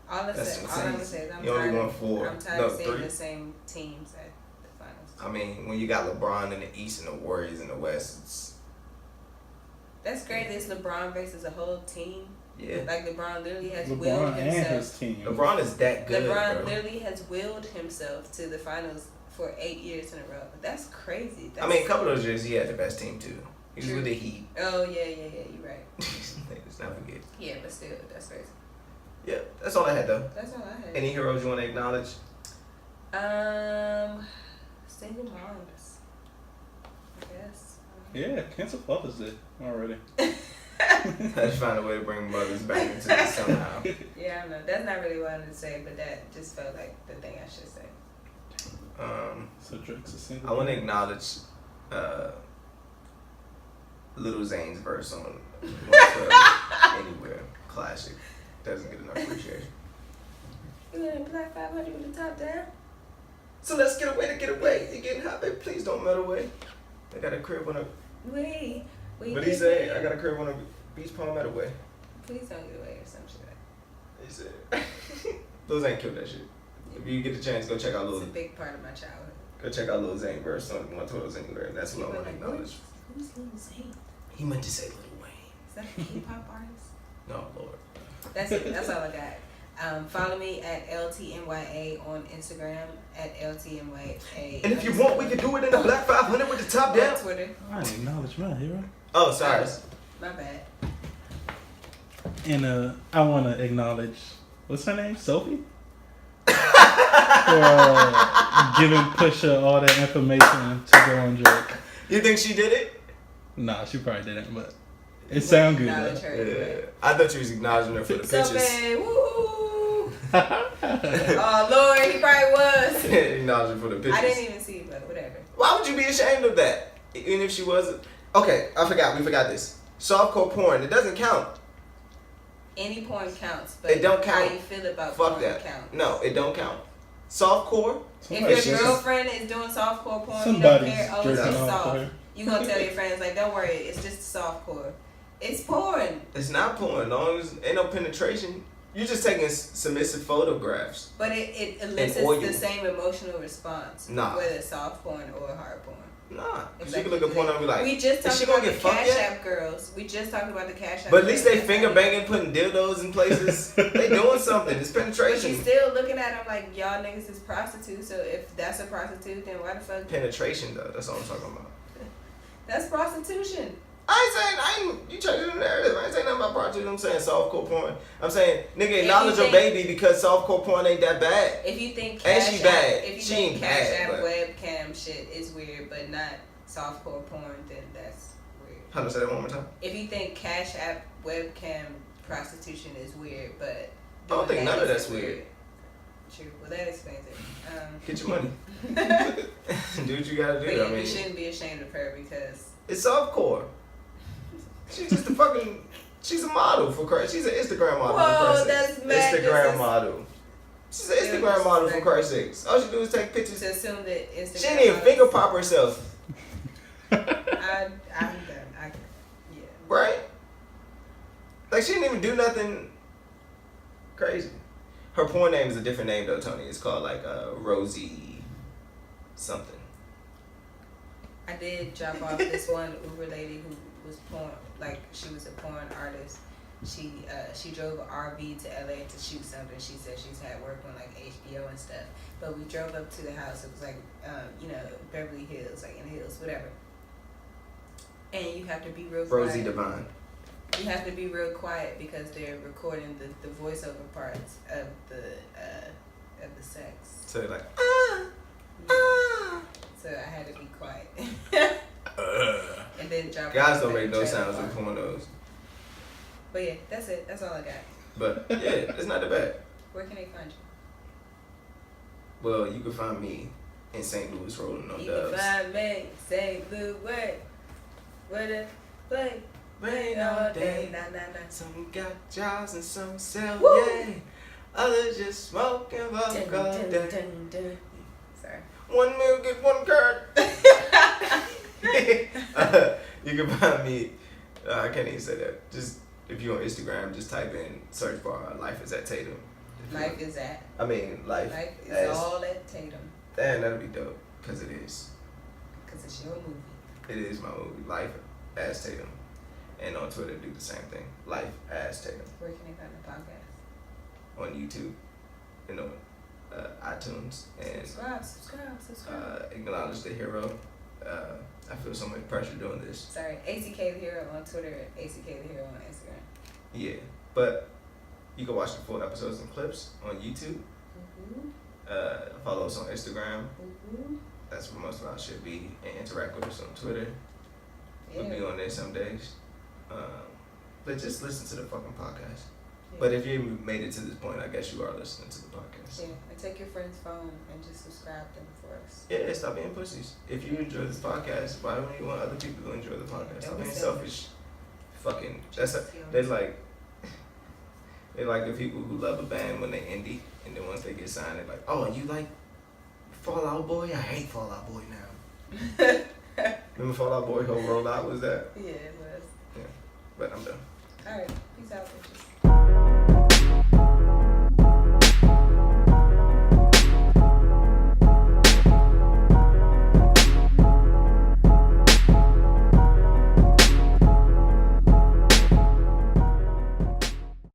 All I'm That's gonna insane. say is I'm He only tired, won 4. I'm tired No, of seeing 3. the same teams at the finals. I mean, when you got LeBron in the East and the Warriors in the West, it's That's crazy. It's LeBron versus a whole team. yeah. Like LeBron literally has willed LeBron and himself. his team. LeBron is that good, LeBron bro. literally has willed himself to the finals for 8 years in a row. That's crazy. I mean, a couple of those years he had the best team too. He was True. with the Heat. Oh yeah, you're right. Let's not forget. Yeah, but still, that's crazy. That's all I had though. That's all I had. Any heroes you want to acknowledge? Single moms. I guess. Yeah, cancel Father's Day already. I just find a way to bring mothers back into this somehow. Yeah, I know. That's not really what I wanted to say, but that just felt like the thing I should say. So Drake's a single. I want to acknowledge Lil Zane's verse on 112 Anywhere. Classic. Doesn't get enough appreciation. You in Black 500 with the top down? So let's get away to get away. You're getting hot, baby. Please don't melt away. I got a crib on a... Wait. What did he say? I got a crib on a beach palm at away. Please don't get away or some shit. He said... Lil Zane killed that shit. If you get the chance, go check out It's Lil... a big part of my childhood. Go check out Lil Zane verse on 112 Anywhere. And that's what I want to acknowledge. Who's Lil Zane? He meant to say Lil Wayne. Is that a K-pop artist? No, Lord. That's it. That's all I got. Follow me at LTNYA on Instagram at LTNYA. And if you want, we can do it in the Black 500 with the top down. On Twitter. I didn't acknowledge my hero. Oh, sorry. My bad. And I want to acknowledge, what's her name? Sophie? For giving Pusha all that information to go on Drake. You think she did it? Nah, she probably didn't, but it sound good Acknowledge though. her Yeah. anyway. I thought you was acknowledging her for the pictures. Sophie, woo! Oh Lord, he probably was. Acknowledging for the pictures. I didn't even see it, but whatever. Why would you be ashamed of that? Even if she wasn't. Okay, I forgot. We forgot this. Softcore porn. It doesn't count. Any porn counts, but It don't count. how you feel about Fuck porn that. counts. No, it don't count. Softcore. If your girlfriend is doing softcore porn, you don't Somebody's care. Oh, it's jerking just off soft. for her. You gonna tell your friends like, don't worry, it's just softcore. It's porn, It's not porn. Long as ain't no penetration. You're just taking submissive photographs. but it elicits oil. the same emotional response, Nah. whether it's soft porn or hard porn. Nah. It's She like can look at porn and be like, we just is talked she about gonna the get fucked Cash yet? App girls. We just talked about the Cash App. But at least they girls. finger banging, putting dildos in places. They doing something. It's But penetration. you still looking at them like y'all niggas is prostitutes. So if that's a prostitute, then why the fuck? Penetration though. That's all I'm talking about. That's prostitution. You changing the narrative. I ain't saying nothing about prostitution. I'm saying softcore porn. I'm saying, nigga, acknowledge your think- baby because softcore porn ain't that bad. If you think And Cash she App, bad. if you She think ain't Cash bad, App but- webcam shit is weird, but not softcore porn, then that's weird. How do I say that one more time? If you think Cash App webcam prostitution is weird, but I don't think doing none of isn't that's weird. True. Well, that explains it. Get your money. Do what you gotta do. But yeah, I mean, you shouldn't be ashamed of her because it's softcore. She's just a fucking. She's a model for Christ. She's an Instagram model. Whoa, for Christ's that's sakes. mad Instagram disres- model. She's an Still Instagram model for disrespect. Christ's sakes. All she do is take pictures. to assume that Instagram. She didn't even finger pop herself, I'm done. Yeah. right? Like she didn't even do nothing crazy. Her porn name is a different name though, Tony. It's called like Rosie something. I did drop off this one Uber lady who was porn, like she was a porn artist. She drove an RV to LA to shoot something. She said she's had work on like HBO and stuff. But we drove up to the house. It was like, Beverly Hills, like in the hills, whatever. And you have to be real Rosie quiet. Davon. You have to be real quiet because they're recording the voiceover parts of the sex. So they're like, So I had to be quiet. And then drop. guys it don't off make at no the sounds trailer in park. pornos. But yeah, that's it. That's all I got. But yeah, it's not that bad. Where can they find you? Well, you can find me in St. Louis rolling on You dubs. can find me, St. Louis, where the play, rain all day, nah, nah, nah. Some got jobs and some sell, Woo! yeah. Others just smoking Dun, vodka all dun, day. dun, dun. Sorry. 1 meal, get 1 card. You can find me, I can't even say that. Just, if you're on Instagram, just type in, search bar, Life is at Tatum. Life is that. Life Life is as, all at Tatum. and that'll be dope, because it is. Because it's your movie. It is my movie, Life as Tatum. And on Twitter, do the same thing, Life as Tatum. Where can they find the podcast? On YouTube, iTunes, and Subscribe. acknowledge the hero. I feel so much pressure doing this. Sorry, ACK the Hero on Twitter, ACK the Hero on Instagram. Yeah, but You can watch the full episodes and clips on YouTube. Follow us on Instagram. That's where most of our shit be. And interact with us on Twitter. We'll be on there some days. But just listen to the fucking podcast. Yeah. But if you made it to this point, I guess you are listening to the podcast. Yeah, and take your friend's phone and just subscribe them for us. Yeah, stop being pussies. If you enjoy this podcast, why don't you want other people to enjoy the podcast? Stop being selfish. Fucking, they like the people who love a band when they indie, and then once they get signed, they're like, oh, you like Fall Out Boy? I hate Fall Out Boy now. Remember Fall Out Boy, whole rollout was that? Yeah, it was. Yeah, but I'm done. All right, peace out, bitches.